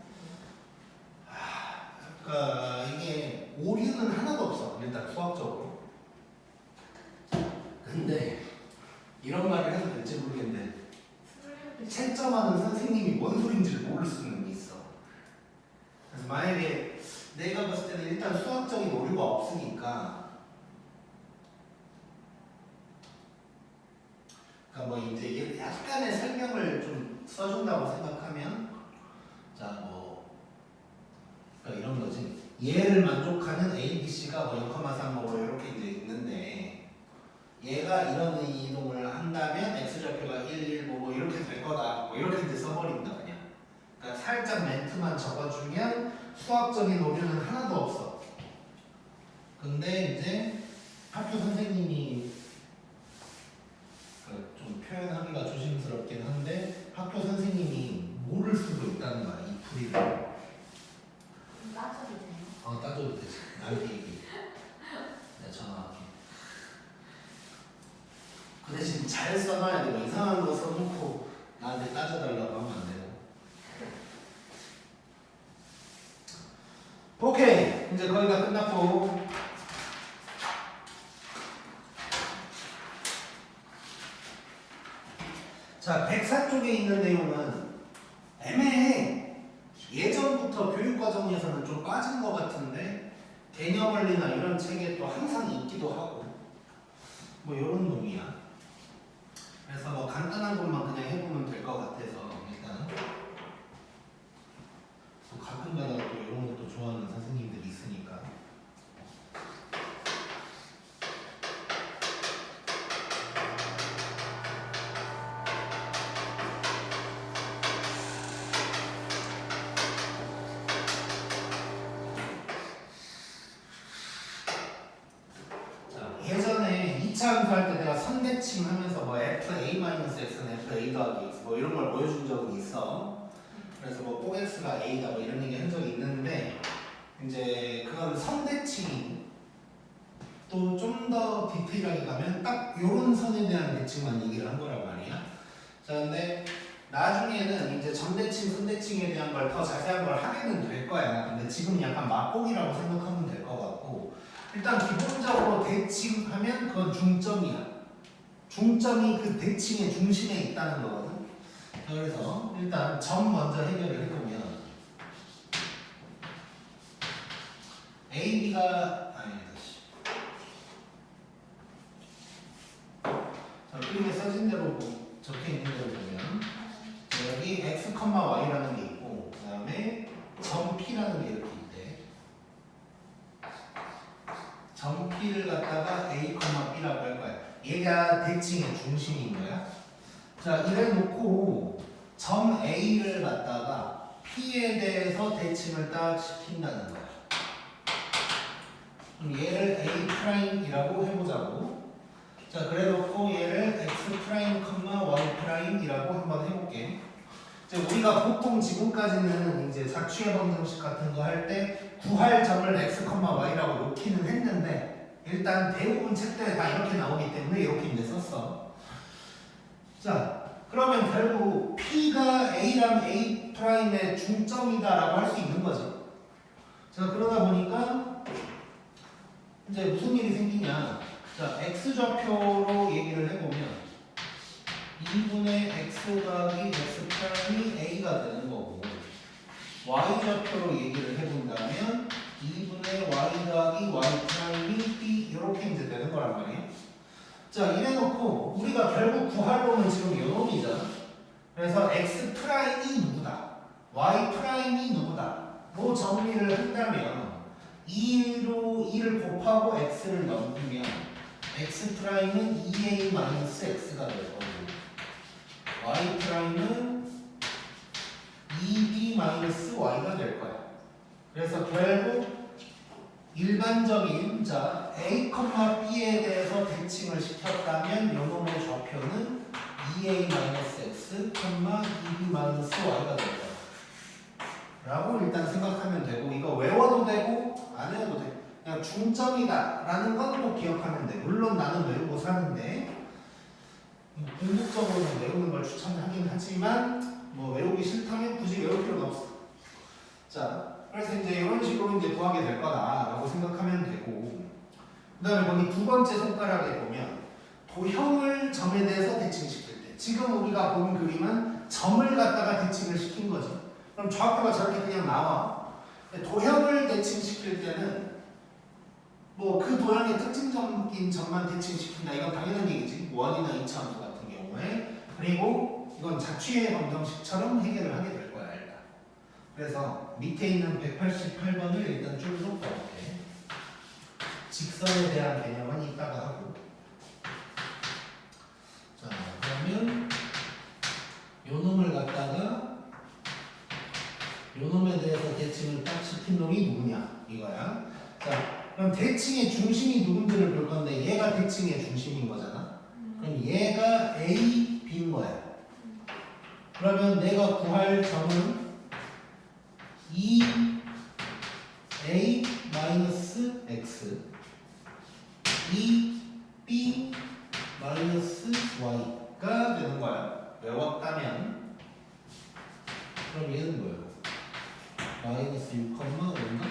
그러니까 이게 오류는 하나도 없어. 일단 수학적으로. 근데 이런 말을 해도 될지 모르겠는데 채점하는 선생님이 뭔 소린지를 모를 수는 있어. 그래서 만약에 내가 봤을 때는 일단 수학적인 오류가 없으니까 그러니까 뭐 이제 약간의 설명을 좀 써준다고 생각하면 자 뭐 그러니까 이런 거지. 얘를 만족하는 A, B, C가 뭐 0,3 뭐 이렇게 이제 있는데 얘가 이런 이동을 한다면 x좌표가 1, 1, 뭐 이렇게 될 거다. 뭐 이렇게 이제 써버린다 그냥. 그러니까 살짝 멘트만 적어주면 수학적인 오류는 하나도 없어. 근데 이제 학교 선생님이 좀 표현하기가 조심스럽긴 한데 학교 선생님이 모를 수도 있다는 거야. 이 풀이를. 따져도 돼요? 따져도 되지. 나한테 얘기. 내가 전화할게. 그 대신 잘 써놔야 돼. 뭐 이상한 거 써놓고 나한테 따져달라고 하면 안 돼요. 오케이. 이제 거의 다 끝났고. 자, 104쪽에 있는 내용은 애매해. 예전부터 교육과정에서는 좀 빠진 것 같은데 개념원리나 이런 책에 또 항상 있기도 하고 뭐 이런 놈이야. 그래서 뭐 간단한 것만 그냥 해보면 될 것 같아서 일단 또 가끔가다 또 이런 것도 좋아하는 선생님들이 있으니까. 자, 예전에 2차 함수할 때 내가 선대칭 하면서 뭐 fa-x는 fa 더하기 x 뭐 이런 걸 보여준 적은 있어. 그래서 뭐 꼭 x가 a다 뭐 이런 얘기 한 적이 있는데 이제 그건 선대칭이 또 좀 더 디테일하게 가면 딱 요런 선에 대한 대칭만 얘기를 한 거란 말이야. 자, 근데 나중에는 이제 점대칭, 선대칭에 대한 걸 더 자세한 걸 하게는 될 거야. 근데 지금 약간 맛보기라고 생각하면 될 것 같고, 일단 기본적으로 대칭하면 그건 중점이야. 중점이 그 대칭의 중심에 있다는 거거든. 자, 그래서 일단 점 먼저 해결을 해보면 A, B가 자, 그림에 써진 대로 적혀 있는 대로 보면 여기 x, y라는 게 있고 그 다음에 점 P라는 게 이렇게 있대. 점 P를 갖다가 A, B라고 할 거야. 얘가 대칭의 중심인 거야. 자, 이래 놓고 점 A를 갖다가 P에 대해서 대칭을 딱 시킨다는 거야. 그럼 얘를 A'이라고 해보자고. 자, 그래 놓고 얘를 X', Y'이라고 한번 해볼게. 이제 우리가 보통 지금까지는 이제 자취의 방정식 같은 거 할 때 구할 점을 X, Y라고 놓기는 했는데 일단 대부분 책들에 다 이렇게 나오기 때문에 이렇게 이제 썼어. 자, 그러면 결국 P가 A랑 A'의 중점이다라고 할 수 있는 거지. 자, 그러다 보니까 이제 무슨 일이 생기냐. 자, x좌표로 얘기를 해보면 2분의 x 더하기 x'이 a가 되는 거고, y좌표로 얘기를 해본다면 2분의 y 더하기 y'이 b 이렇게 이제 되는 거란 말이에요. 자, 이래놓고 우리가 결국 구할 놈은 지금 요 놈이잖아. 그래서 x'이 누구다, y'이 누구다 뭐 정리를 한다면 2로 2를 곱하고 x를 넘기면 x'은 2a-x가 될 거고 y'는 2b-y가 될 거야. 그래서 결국 일반적인 자 a, b에 대해서 대칭을 시켰다면 요놈의 좌표는 2a-x, 2b-y가 될 거야. 라고 일단 생각하면 되고, 이거 외워도 되고 안 외워도 돼. 그냥 중점이다 라는 건 꼭 기억하면 돼. 물론 나는 외우고 사는데 궁극적으로는 외우는 걸 추천하긴 하지만 뭐 외우기 싫다면 굳이 외울 필요는 없어. 자, 그래서 이제 이런 식으로 이제 구하게 될 거다라고 생각하면 되고, 그 다음에 거기 두 번째 손가락에 보면 도형을 점에 대해서 대칭시킬 때, 지금 우리가 본 그림은 점을 갖다가 대칭을 시킨 거지. 그럼 좌표가 저렇게 그냥 나와. 도형을 대칭시킬 때는 뭐 그 도형의 특징적인 점만 대칭시킨다, 이건 당연한 얘기지. 원이나 이차함수 같은 경우에. 그리고 이건 자취의 방정식처럼 해결을 하게 될 거야 일단. 그래서 밑에 있는 188번을 일단 줄로 볼게. 직선에 대한 개념은 이따가 하고. 자, 그러면 요 놈을 갖다가 요 놈에 대해서 대칭을 딱 시킨 놈이 누구냐 이거야. 자, 그럼 대칭의 중심이 누군지를 볼 건데 얘가 대칭의 중심인 거잖아. 그럼 얘가 A, B인 거야. 그러면 내가 구할 점은 2A-X 2B-Y가 되는 거야. 외웠다면. 그럼 얘는 뭐예요? 마이너스 6,5인가?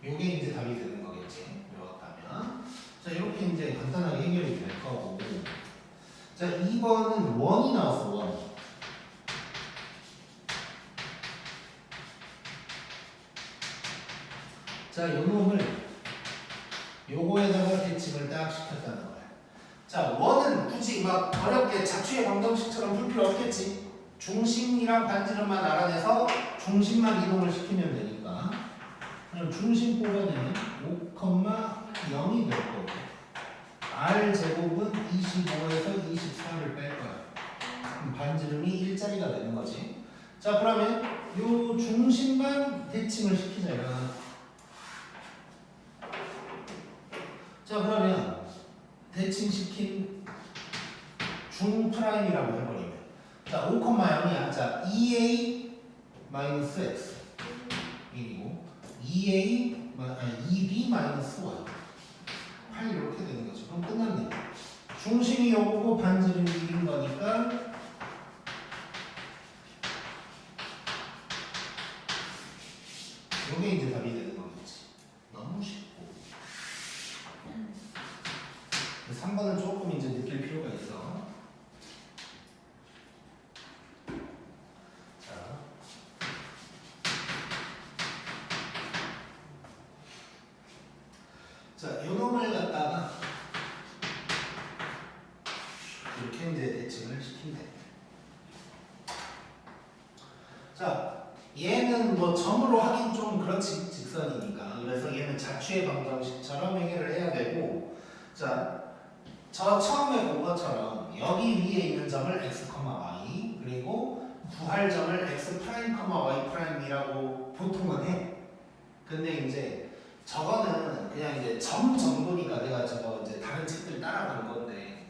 요게 이제 답이 되는 거겠지. 외웠다면. 자, 이렇게 이제 간단하게 해결이 될 거고. 자, 2번은 원이 나왔어, 원. 자, 요 놈을 요거에다가 대칭을 딱 시켰다는 거야. 자, 원은 굳이 막 어렵게 자취의 방정식처럼 풀 필요 없겠지. 중심이랑 반지름만 알아내서 중심만 이동을 시키면 되니까. 그럼 중심 뽑아내면 5,0이 될 거고, R 제곱은 25에서 24를 뺄 거야. 그럼 반지름이 1짜리가 되는 거지. 자, 그러면 요 중심만 대칭을 시키자 이거는. 자, 그러면 대칭시킨 중 프라임이라고 해버리면, 자, 5,0이야. 자, 2a-x 1이고 2b-y 8 이렇게 되는 거죠. 그럼 끝났네. 중심이 요거고 반지름이 1인 거니까 요게 이제 답이 되는 거겠지. 너무 쉽고. 3번은 조금 이제 느낄 필요가 있어. 자, 요놈을 갖다가 이렇게 이제 대칭을 시킨대. 자, 얘는 뭐 점으로 하긴 좀 그렇지, 직선이니까. 그래서 얘는 자취의 방정식처럼 해결을 해야 되고, 자, 저 처음에 본 것처럼 여기 위에 있는 점을 x, y 그리고 구할 점을 x 프라임, y 프라임이라고 보통은 해. 근데 이제 저거는 그냥 이제 점 정도니까 내가 저거 이제 다른 책들 따라간 건데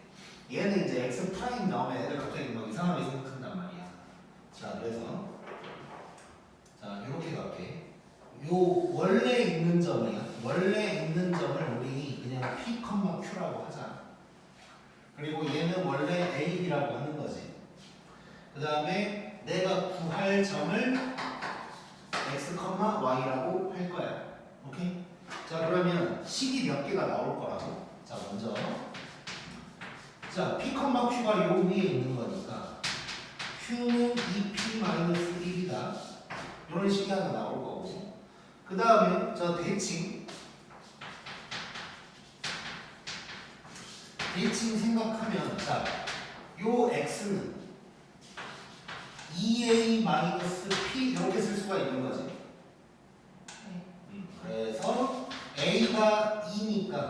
얘는 이제 x 프라임 나오면 애들 갑자기 막 이상하게 생각한단 말이야. 자, 그래서 자, 이렇게 갈게. 요 원래 있는 점이야. 원래 있는 점을 우리 그냥 p, q라고 하자. 그리고 얘는 원래 a, b라고 하는 거지. 그 다음에 내가 구할 점을 x, y라고 할 거야. 오케이? 자, 그러면 식이 몇 개가 나올 거라고? 자, 먼저 자, p, q가 요 위에 있는 거니까 q는 2p-1이다. 이런 식이 하나 나올 거고, 그 다음에 저 대칭 생각하면 자, 요 x는 2a-p 이렇게 쓸 수가 있는 거지. 그래서 a가 2니까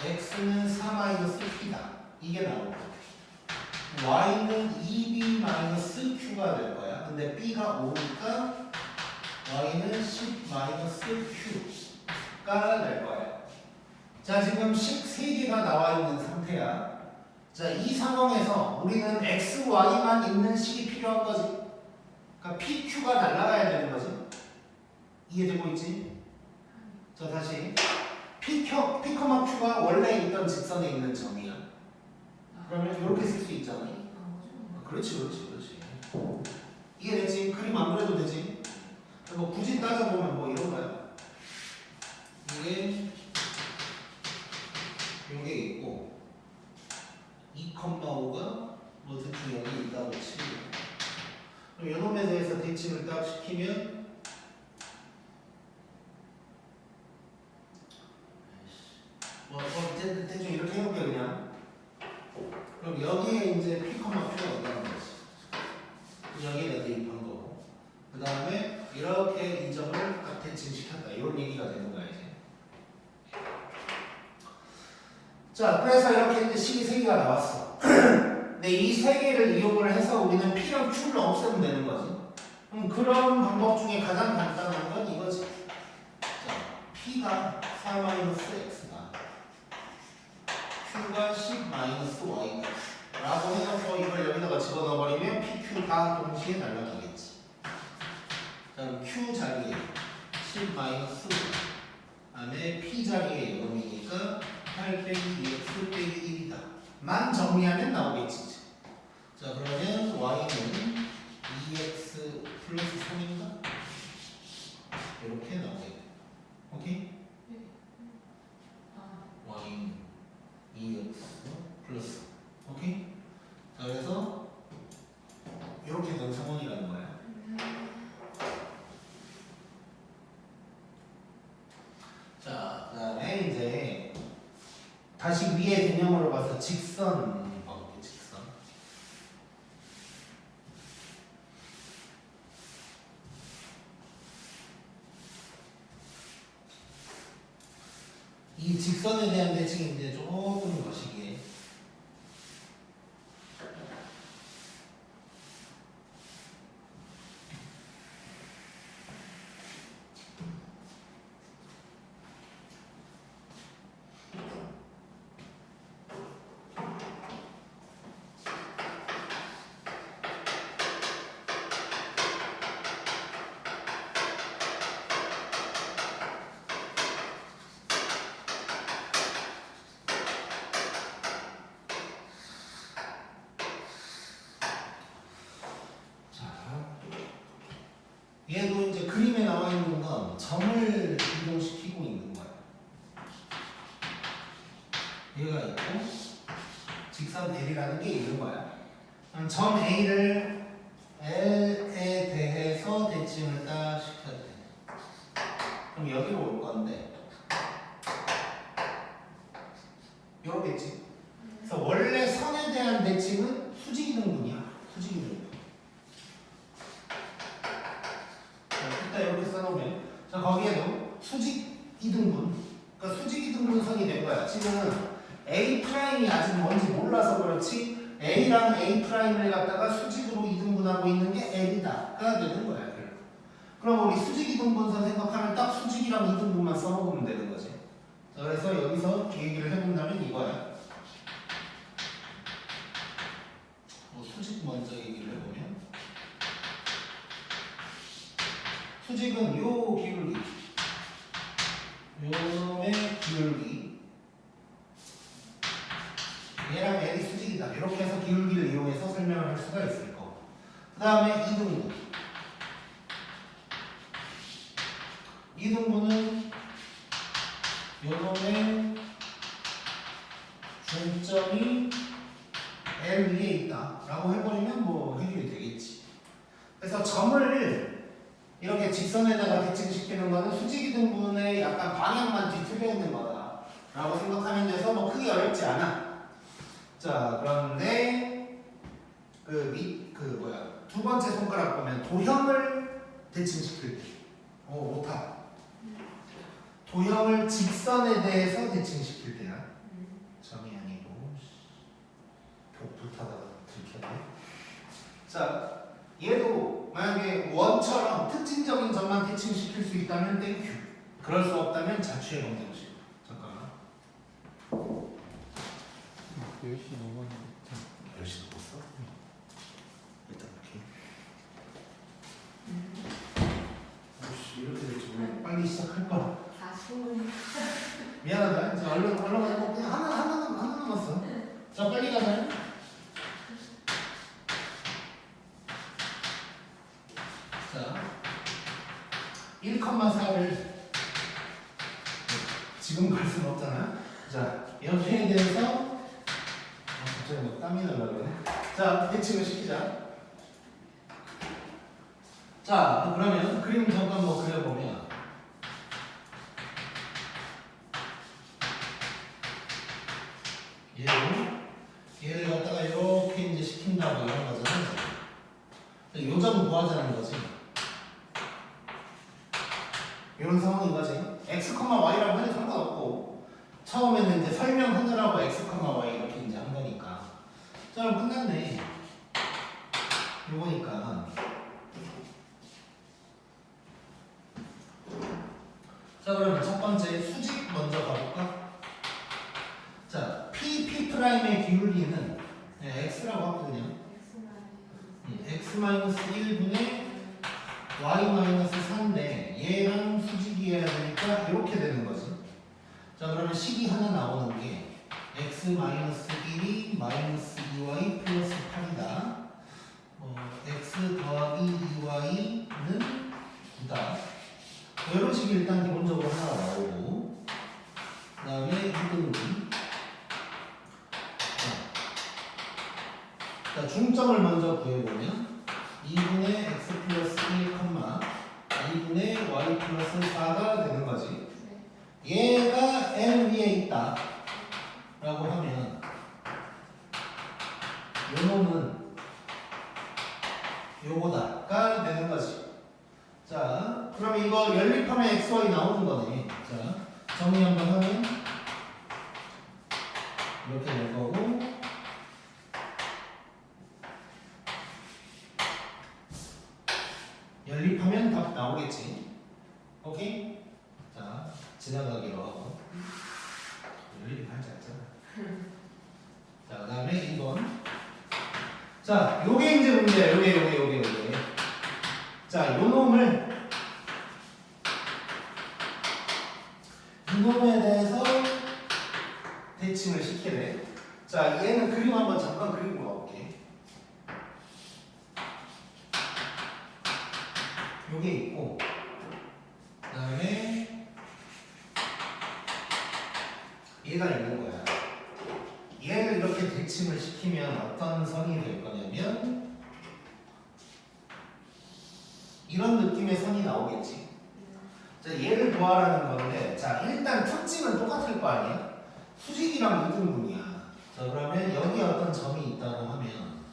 x는 4-p다. 이게 나올 거야. y는 2b-q가 될 거야. 근데 b가 5니까 y는 10-q가 될 거야. 자, 지금 식 3개가 나와 있는 상태야. 자, 이 상황에서 우리는 x, y만 있는 식이 필요한 거지. 그러니까 pq가 날아가야 되는 거지. 이해되고 있지? 자, 다시 p, q가 원래 있던 직선에 있는 점이야. 그러면 이렇게 쓸 수 있잖아. 그렇지, 그렇지, 그렇지. 이게 되지? 그림 안 그려도 되지? 뭐 굳이 따져보면 뭐 이런 거야. 요게 있고 2,5가 뭐 대충 여기 있다고 치고, 그럼 요놈에 대해서 대칭을 딱 시키면 대충 이렇게 해볼게 그냥. 그럼 여기에 이제 p, q가 있다는 거지. 여기에다 대입한 거고, 그 다음에 이렇게 이 점을 딱 대칭시켰다. 이런 얘기가 되는 거야 이제. 자, 그래서 이렇게 이제 식이 3개가 나왔어. 근데 이 3개를 이용을 해서 우리는 p랑 q를 없애면 되는 거지. 그런 방법 중에 가장 간단한 건 이거지. 자, p가 4-x다. q가 10-y다. 라고 해서 이걸 여기다가 집어넣어버리면 pq가 동시에 날라가겠지. 그럼 q 자리에 10-y, 다음에 p 자리에 0이니까 8 빼기 2x 빼기 1이다. 만 정리하면 나오겠지. 자, 그러면 y는 2x 플러스 3인가? 이렇게 나오겠네. 오케이? y는 2x 플러스. 오케이? 자, 그래서 이렇게 된 상황이라는 거야. 자, 그 다음에 이제 다시 위에 개념으로 봐서 직선 봐볼게. 직선. 이 직선에 대한 대칭이 이제 조금 거시기에. 얘도 이제 그림에 나와 있는 건 점을 이동시키고 있는 거야. 얘가 있고 직선 L이라는 게 있는 거야. 그럼 점 A를 L에 대해서 대칭을 딱 시켜야 돼. 그럼 여기로 올 건데 요러겠지. 그래서 원래 선에 대한 대칭은 수직이등분이야. 수직이등분. 일단 이렇게 써놓으면 자 거기에도 수직이등분. 그러니까 수직이등분선이 된 거야. 지금 A 프라임이 아직 뭔지 몰라서 그렇지 A랑 A 프라임을 갖다가 수직으로 이등분하고 있는 게 L이다가 되는 거야. 그럼 우리 수직이등분선 생각하면 딱 수직이랑 이등분만 써먹으면 되는 거지. 자, 그래서 여기서 얘기를 해본다면 이거야. 수직 먼저 얘기를 해보면 수직은 요 기울기 요놈의 기울기 얘랑 L이 수직이다 이렇게 해서 기울기를 이용해서 설명을 할 수가 있을 거고 그 다음에 이등분은 요놈의 중점이 L 위에 있다 라고 해버리면 뭐 해결이 되겠지. 그래서 점을 이렇게 직선에다가 대칭시키는 거는 수직이등분의 약간 방향만 뒤틀려 있는 거다 라고 생각하면 돼서 뭐 크게 어렵지 않아. 자 그런데 두 번째 손가락 보면 도형을 대칭시킬 때 오타 도형을 직선에 대해서 대칭시킬 때야. 점이 아니고 불타다가 들켰네. 자 얘도 만약에 원처럼 특징적인 점만 대칭시킬 수 있다면 땡큐. 그럴 수 없다면 자취의 검정식. 잠깐만. 10시 넘었는데 10시 넘었어? 일단 이렇게 이렇게 될지 몰라. 빨리 시작할 거야. 다 숨을. 미안하다. 이제 얼른 가고 그냥 하나 남았어. 자 빨리 가자. 자 1,4를 지금 갈 수는 없잖아. 자 여기에 대해서 갑자기 뭐 땀이 날라 그러네. 자 대칭을 시키자. 자 그러면 그림 잠깐 뭐 그려보면 얘를 갖다가 이렇게 이제 시킨다고 이런 거잖아. 요점 구하자는 거지. 이런 상황인 거지. x, y라고 해도 상관없고 처음에는 이제 설명하느라고 x, y 이렇게 이제 한 거니까. 자 그럼 끝났네. 요거니까. 자 그러면 첫 번째 수직 먼저 가볼까? 자 P''의 기울기는 x라고 하고 그냥 x-1분의 y-4인데 얘랑 수직이어야 되니까 이렇게 되는 거지. 자 그러면 식이 하나 나오는 게 x-1이 -2y 플러스 8이다. x 더하기 2y는 9다. 이런 식이 일단 기본적으로 하나 나오고 그 다음에 이등분. 자 중점을 먼저 구해보면 2분의 x 플러스 1, 2분의 y 플러스 4가 되는 거지. 얘가 M 위에 있다 라고 하면 요놈은 요거다가 되는 거지. 자 그럼 이거 연립하면 xy 나오는 거네. 자 정리 한번 하면 이렇게 될 거고 연립하면 답 나오겠지. 오케이? 자, 지나가기로 하고. 연립이 하지 않잖아. 자, 그 다음에 2번. 자, 요게 이제 문제야. 요게. 자, 요 놈을 이 놈에 대해서 대칭을 시키래. 자, 얘는 그림 한번 잠깐 그리고 가볼게. 요게 있고 얘가 있는 거야. 얘를 이렇게 대칭을 시키면 어떤 선이 될 거냐면 이런 느낌의 선이 나오겠지. 자, 얘를 구하라는 건데, 자, 일단 특징은 똑같을 거 아니야? 수직이랑 이등분이야. 자, 그러면 여기 어떤 점이 있다고 하면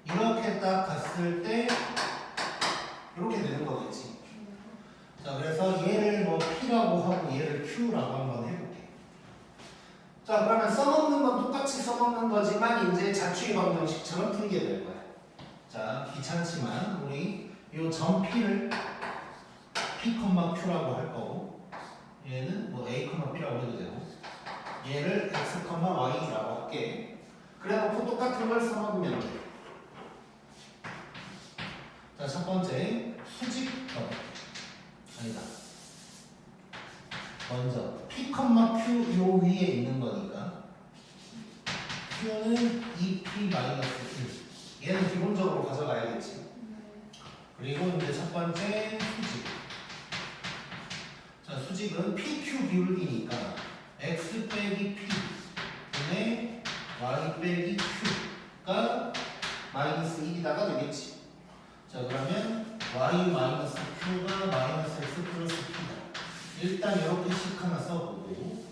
이렇게 딱 갔을 때 이렇게 되는 거겠지. 자, 그래서 얘를 뭐 P라고 하고 얘를 Q라고 한번 해볼게. 자, 그러면 써먹는 건 똑같이 써먹는 거지만 이제 자취 방정식처럼 풀게 될 거야. 자, 귀찮지만 우리 요 점 P를 P, Q라고 할 거고, 얘는 뭐 A, B라고 해도 되고, 얘를 X, Y라고 할게. 그래놓고 똑같은 걸 써먹으면 돼. 자, 첫 번째 수직 아니다. 먼저 P, Q 요 위에 있는 거니까 Q는 2P-1 얘는 기본적으로 가져가야겠지. 그리고 이제 첫 번째 수직. 자, 수직은 PQ 기울기니까 X 빼기 P 분의 Y 빼기 Q가 마이너스 1이다가 되겠지. 자, 그러면 Y 마이너스 Q가 마이너스 X 플러스 P다. 일단 이렇게 식 하나 써보고,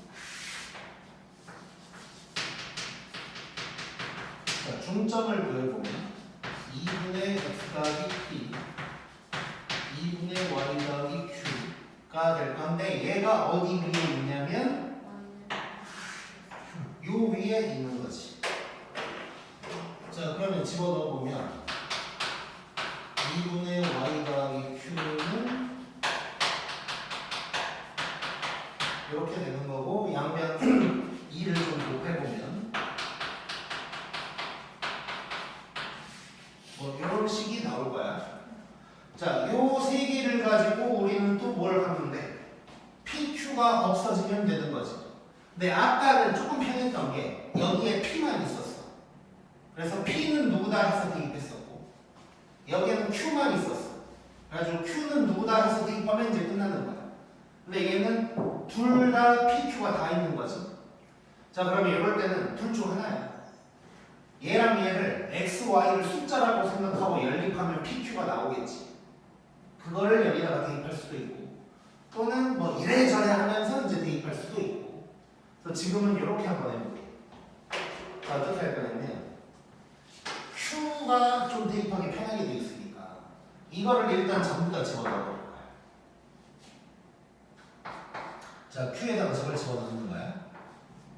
자, 중점을 그려보면 2분의 X 더하기 P 2분의 Y 더하기 Q가 될 건데, 얘가 어디 위에 있냐면 요 위에 있는 거지. 자, 그러면 집어넣어보면 2분의 Y 더하기 Q는 이렇게 되는 거고, 양면 2를 좀 곱해보면 뭐 이런 식이 나올 거야. 자, 요 세 개를 가지고 우리는 또 뭘 하면 돼? PQ가 없어지면 되는 거지. 근데 아까는 조금 편했던 게 여기에 P만 있었어. 그래서 P는 누구다 해서 대입했었고, 여기에는 Q만 있었어. 그래가지고 Q는 누구다 해서 대입하면 이제 끝나는 거야. 근데 얘는 둘 다 PQ가 다 있는 거지. 자, 그러면 이럴 때는 둘 중 하나야. 얘랑 얘를 X, Y를 숫자라고 생각하고 연립하면 PQ가 나오겠지. 그거를 여기다가 대입할 수도 있고, 또는 뭐 이래저래 하면서 이제 대입할 수도 있고. 그래서 지금은 이렇게 한번 해볼게. 자, 어떻게 할 거냐면 Q가 좀 대입하기 편하게 돼 있으니까 이거를 일단 전부 다 집어넣어 볼 거야. 자, Q에다가 저걸 집어넣는 거야.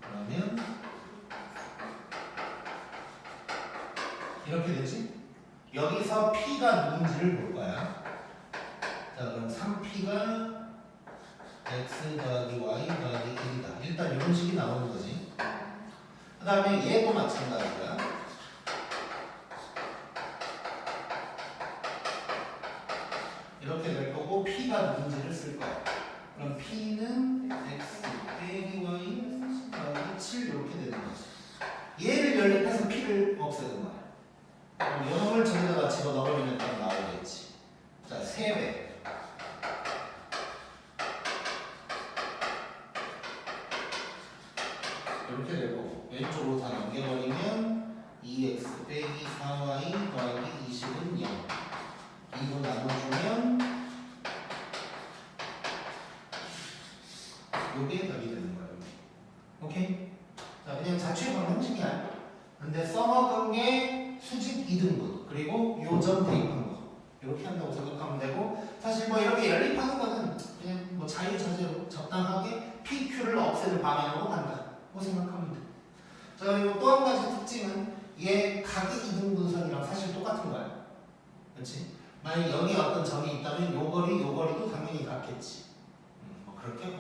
그러면 이렇게 되지? 여기서 P가 누군지를 볼 거야. 자, 그럼 3P가 X 더하기 Y 더하기 1이다. 일단 이런 식이 나오는 거지. 그 다음에 얘도 마찬가지야. 이렇게 될 거고, P가 누군지를 쓸 거야. 그럼 P는 X 빼기 Y 더하기 7 이렇게 되는 거지. 얘를 연립해서 P를 없애는 거야. 그럼 이놈을 저기다가 집어넣으면 딱 나오겠지. 자, 3배. 이렇게 되고, 왼쪽으로 다 넘겨버리면 2x 빼기 4y 더하기 20은 0. 이거 나눠주면 요게 답이 되는 거예요. 오케이? 자, 그냥 자취의 방정식이야. 근데 써먹은 게 수직 2등분, 그리고 요점 대입한 거. 이렇게 한다고 생각하면 되고, 사실 뭐 이렇게 연립하는 거는 그냥 뭐 자유자재로 적당하게 PQ를 없애는 방향으로 간다고 생각하면 돼. 자, 그리고 또 한 가지 특징은 얘 각의 이등분선이랑 사실 똑같은 거야. 그렇지? 만약 여기 어떤 점이 있다면 요 거리도 당연히 같겠지. 뭐 그렇게